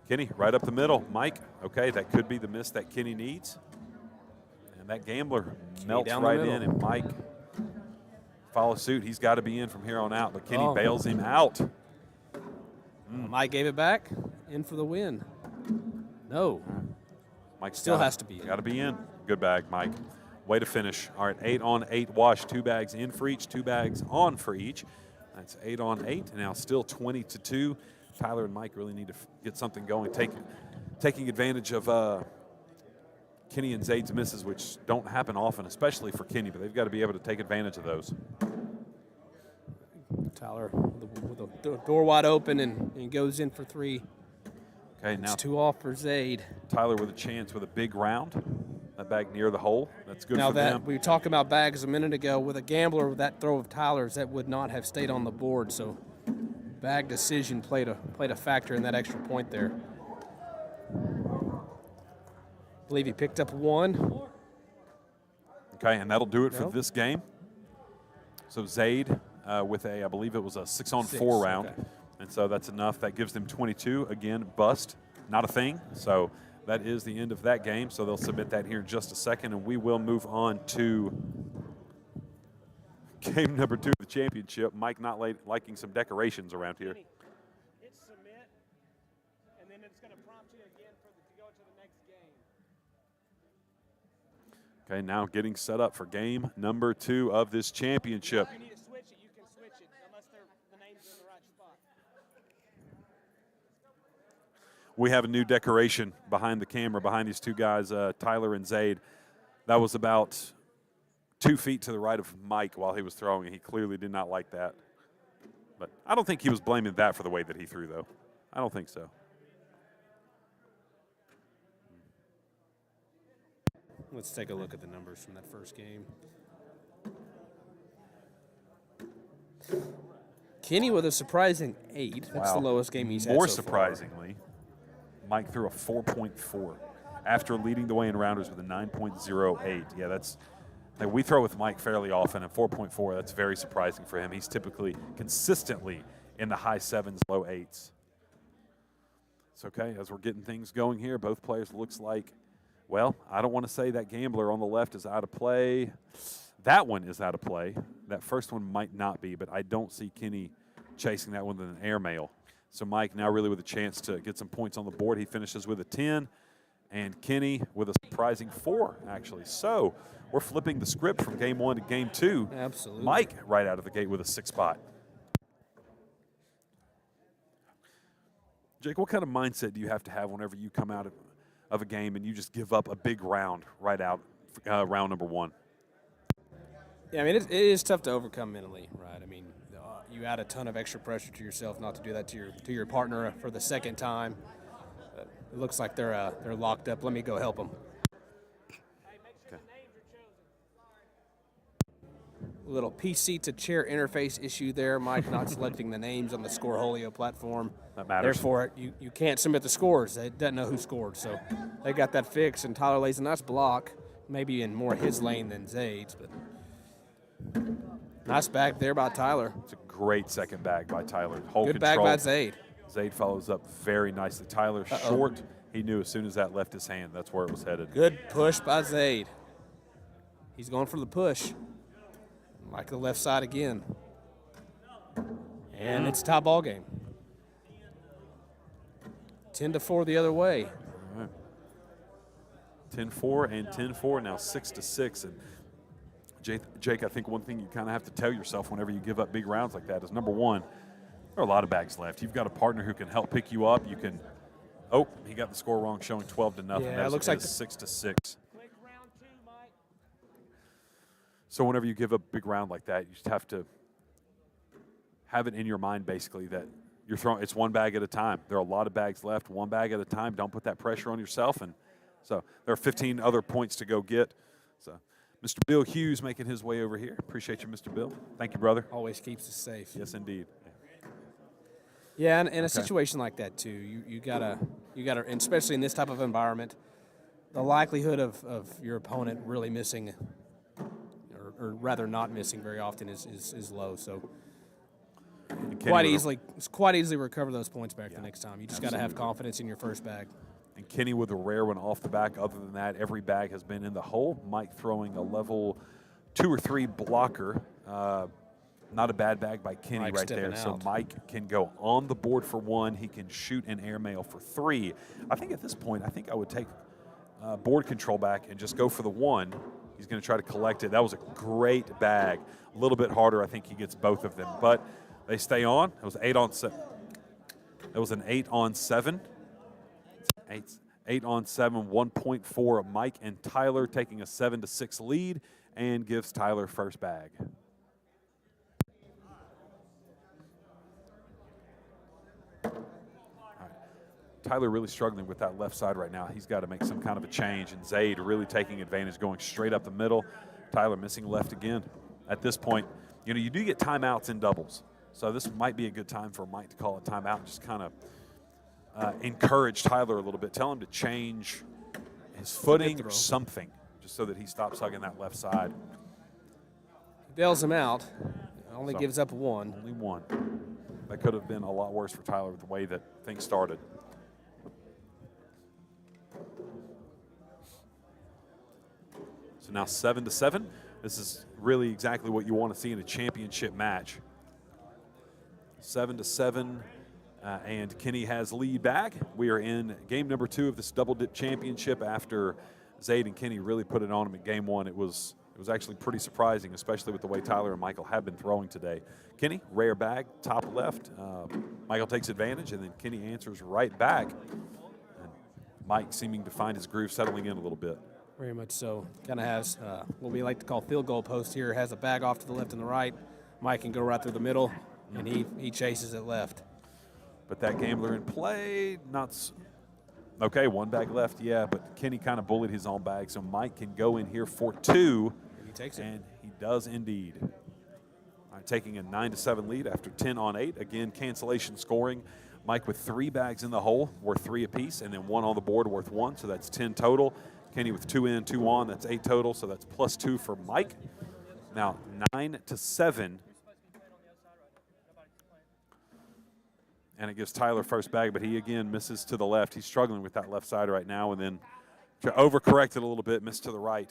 Kenny, right up the middle. Mike, okay, that could be the miss that Kenny needs. And that gambler melts right in, and Mike follows suit. He's got to be in from here on out, but Kenny bails him out. Mike gave it back, in for the win. No. Mike still has to be in. Got to be in. Good bag, Mike. Way to finish. All right, 8-on-8 wash, 2 bags in for each, 2 bags on for each. That's 8-on-8, and now still 20-2. Tyler and Mike really need to get something going, taking advantage of Kenny and Zaid's misses, which don't happen often, especially for Kenny, but they've got to be able to take advantage of those. Tyler with the door wide open and goes in for 3. Okay, now it's 2 off for Zaid. Tyler with a chance with a big round. That bag near the hole. That's good now for that them. we were talking about bags a minute ago. With a gambler with that throw of Tyler's, that would not have stayed on the board. So bag decision played a factor in that extra point there. I believe he picked up 1. Okay, and that'll do it for this game. So Zaid with I believe it was a 6-on-4 round. Okay. And so that's enough. That gives them 22. Again, bust, not a thing. So that is the end of that game. So they'll submit that here in just a second, and we will move on to game number 2 of the championship. Mike not liking some decorations around here. Hit submit, and then it's going to prompt you again to go to the next game. Okay, now getting set up for game number 2 of this championship. If you need to switch it, you can switch it, unless the names are in the right spot. We have a new decoration behind the camera, behind these 2 guys, Tyler and Zaid. That was about 2 feet to the right of Mike while he was throwing. He clearly did not like that. But I don't think he was blaming that for the way that he threw, though. I don't think so. Let's take a look at the numbers from that first game. Kenny with a surprising 8. That's the lowest game he's had More so surprisingly, Mike threw a 4.4 after leading the way in rounders with a 9.08. Yeah, that's like we throw with Mike fairly often, and 4.4, that's very surprising for him. He's typically consistently in the high 7s, low 8s. It's okay, as we're getting things going here, both players looks like, well, I don't want to say that gambler on the left is out of play. That one is out of play. That first one might not be, but I don't see Kenny chasing that one with an airmail. So Mike now really with a chance to get some points on the board. He finishes with a 10, and Kenny with a surprising 4, actually. So we're flipping the script from game 1 to game 2. Absolutely. Mike right out of the gate with a 6 spot. Jake, what kind of mindset do you have to have whenever you come out of a game and you just give up a big round right out, round number 1? Yeah, I mean, it is tough to overcome mentally, right? I mean, you add a ton of extra pressure to yourself not to do that to your partner for the second time. It looks like they're locked up. Let me go help them. Okay. Little PC to chair interface issue there. Mike not selecting the names on the Scoreholio platform. That matters. Therefore, you can't submit the scores. It doesn't know who scored. So they got that fixed, and Tyler lays a nice block, maybe in more his lane than Zade's. But nice bag there by Tyler. It's a great second bag by Tyler. Whole Good control. bag by Zade. Zade follows up very nicely. Tyler short. He knew as soon as that left his hand, that's where it was headed. Good push by Zade. He's going for the push. Mike the left side again. And it's a tie ball game. 10-4 the other way. All right. 10-4 and 10-4, now 6-6. And Jake, I think one thing you kind of have to tell yourself whenever you give up big rounds like that is, number one, there are a lot of bags left. You've got a partner who can help pick you up. You can, oh, he got the score wrong, showing 12-0. Yeah, it looks like 6-6. So whenever you give a big round like that, you just have to have it in your mind basically that you're throwing, it's one bag at a time. There are a lot of bags left, one bag at a time. Don't put that pressure on yourself. And so there are 15 other points to go get. So Mr. Bill Hughes making his way over here. Appreciate you, Mr. Bill. Thank you, brother. Always keeps us safe. Yes, indeed. Yeah, and in a situation like that too, you gotta, and especially in this type of environment, the likelihood of your opponent really missing, or rather not missing very often is low. So quite easily recover those points back the next time. You just got to have confidence in your first bag. And Kenny with a rare one off the back. Other than that, every bag has been in the hole. Mike throwing a level 2 or 3 blocker. Not a bad bag by Kenny Mike right there. out. So Mike can go on the board for 1. He can shoot an airmail for 3. I think at this point, I would take board control back and just go for the 1. He's going to try to collect it. That was a great bag. A little bit harder. I think he gets both of them. But they stay on. It was 8 on 7. It was an 8 on 7. 8 on 7, 1.4. Mike and Tyler taking a 7-6 lead and gives Tyler first bag. All right. Tyler really struggling with that left side right now. He's got to make some kind of a change, and Zade really taking advantage, going straight up the middle. Tyler missing left again. At this point, you do get timeouts in doubles. So this might be a good time for Mike to call a timeout and just kind of encourage Tyler a little bit. Tell him to change his footing or something, just so that he stops hugging that left side. Bails him out. Only gives up 1. Only 1. That could have been a lot worse for Tyler with the way that things started. So now 7-7. This is really exactly what you want to see in a championship match. 7-7. And Kenny has lead back. We are in game number 2 of this double dip championship after Zade and Kenny really put it on him in game 1. It was actually pretty surprising, especially with the way Tyler and Michael have been throwing today. Kenny, rare bag, top left. Michael takes advantage, and then Kenny answers right back. And Mike seeming to find his groove, settling in a little bit. Very much so. Kind of has what we like to call field goal post here. Has a bag off to the left and the right. Mike can go right through the middle, and he chases it left. But that gambler in play, okay, one bag left, yeah, but Kenny kind of bullied his own bag, so Mike can go in here for 2. He takes it. And he does indeed. All right, taking a 9-7 lead after 10 on 8. Again, cancellation scoring. Mike with 3 bags in the hole, worth 3 apiece, and then 1 on the board, worth 1, so that's 10 total. Kenny with 2 in, 2 on, that's 8 total, so that's plus 2 for Mike. Now 9-7. And it gives Tyler first bag, but he again misses to the left. He's struggling with that left side right now, and then to overcorrect it a little bit, missed to the right.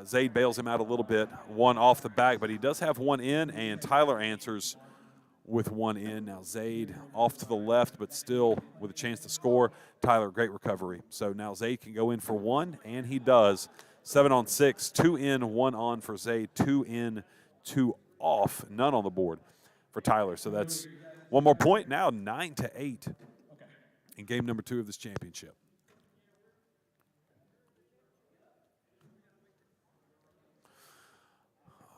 Zaid bails him out a little bit, 1 off the back, but he does have 1 in, and Tyler answers with 1 in. Now Zaid off to the left, but still with a chance to score. Tyler, great recovery. So now Zaid can go in for 1, and he does. 7 on 6, 2 in, 1 on for Zaid, 2 in, 2 off, none on the board for Tyler. So that's 1 more point, now 9-8 in game number 2 of this championship.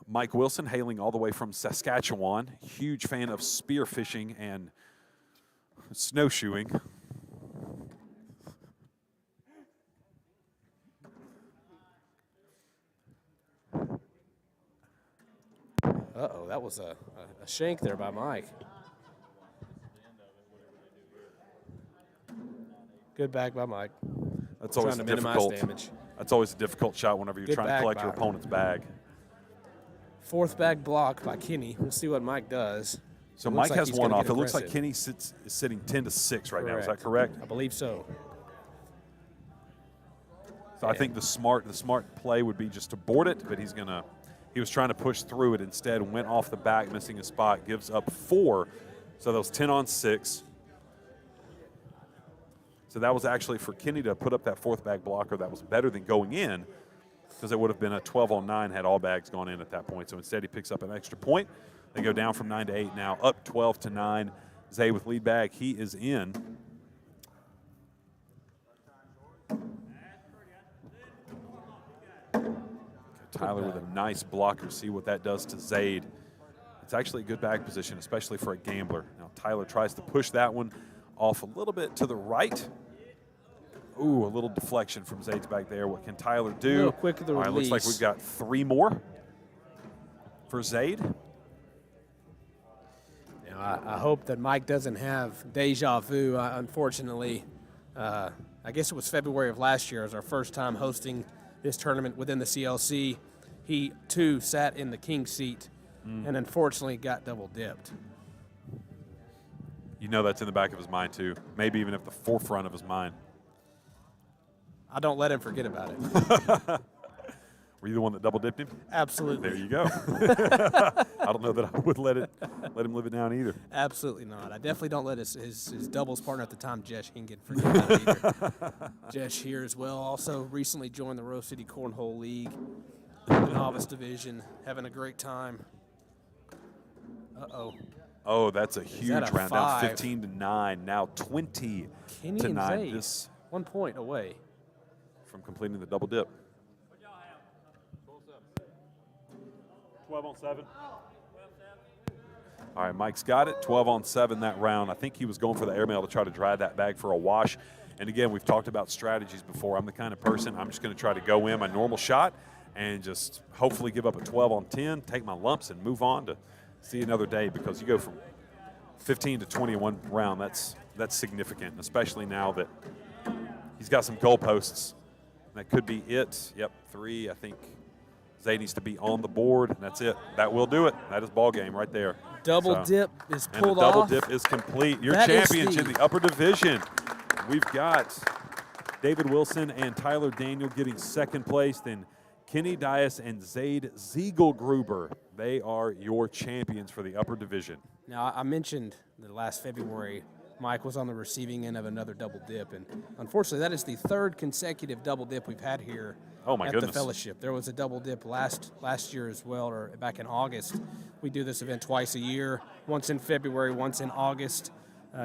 Mike Wilson, hailing all the way from Saskatchewan, huge fan of spearfishing and snowshoeing. Uh-oh, that was a shank there by Mike. Good bag by Mike. That's always Trying to minimize difficult. damage. That's always a difficult shot whenever you're Good trying to bag collect your by- opponent's bag. 4th bag block by Kenny. We'll see what Mike does. So It looks Mike like has he's 1 gonna off. get It looks like aggressive. Kenny is sitting 10-6 right now. Is that correct? I believe so. So I think the smart play would be just to board it, but he was trying to push through it instead, went off the back, missing a spot, gives up 4. So that was 10 on 6. So that was actually for Kenny to put up that 4th bag blocker. That was better than going in, because it would have been a 12 on 9 had all bags gone in at that point. So instead he picks up an extra point. They go down from 9-8 now, up 12-9. Zay with lead bag, he is in. Tyler with a nice blocker. See what that does to Zaid. It's actually a good bag position, especially for a gambler. Now Tyler tries to push that one off a little bit to the right. Ooh, a little deflection from Zaid's back there. What can Tyler do? A little quick of the All right, looks like release. we've got 3 more for Zaid. I hope that Mike doesn't have deja vu. Unfortunately, I guess it was February of last year. It was our first time hosting this tournament within the CLC. He, too, sat in the king seat and unfortunately got double dipped. You know that's in the back of his mind, too. Maybe even at the forefront of his mind. I don't let him forget about it. Were you the one that double dipped him? Absolutely. There you go. I don't know that I would let him live it down either. Absolutely not. I definitely don't let his doubles partner at the time, Jesh Hingen, forget about it either. Jesh here as well. Also recently joined the Rose City Cornhole League, the novice division, having a great time. Uh-oh. Oh, that's a huge that a round. Down 5? 15-9. Now 20 Kenny to and 9. Zaid, This 1 point away. from completing the double dip. 12 on 7. All right, Mike's got it. 12 on 7 that round. I think he was going for the airmail to try to drive that bag for a wash. And again, we've talked about strategies before. I'm the kind of person, I'm just going to try to go in my normal shot and just hopefully give up a 12 on 10, take my lumps, and move on to see another day, because you go from 15 to 20 in 1 round. That's significant, especially now that he's got some goalposts. That could be it. Yep, 3, I think. Zay needs to be on the board, and that's it. That will do it. That is ball game right there. Double dip is And pulled the double off. dip is complete. Your That is champions in the upper division. We've got David Wilson and Tyler Daniel getting second place. Then Kenny Dias and Zaid Ziegelgruber. They are your champions for the upper division. Now, I mentioned that last February, Mike was on the receiving end of another double dip, and unfortunately, that is the 3rd consecutive double dip we've had here Oh, my at goodness. the Fellaship. There was a double dip last year as well, or back in August. We do this event twice a year, once in February, once in August.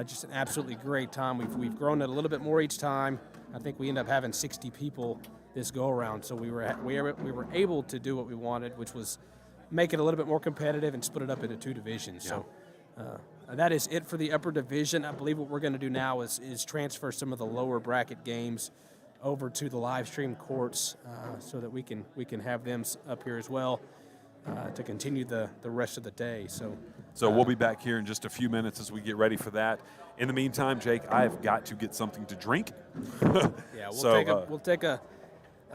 Just an absolutely great time. We've grown it a little bit more each time. I think we end up having 60 people this go around. So we were able to do what we wanted, which was make it a little bit more competitive and split it up into 2 divisions. So that is it for the upper division. I believe what we're going to do now is transfer some of the lower bracket games over to the live stream courts so that we can have them up here as well to continue the rest of the day. So we'll be back here in just a few minutes as we get ready for that. In the meantime, Jake, I've got to get something to drink. Yeah, we'll take a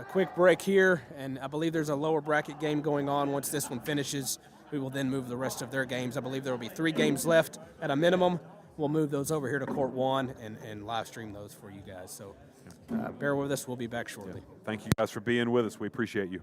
quick break here, and I believe there's a lower bracket game going on. Once this one finishes, we will then move the rest of their games. I believe there will be 3 games left at a minimum. We'll move those over here to Court 1 and live stream those for you guys. So bear with us. We'll be back shortly. Thank you guys for being with us. We appreciate you.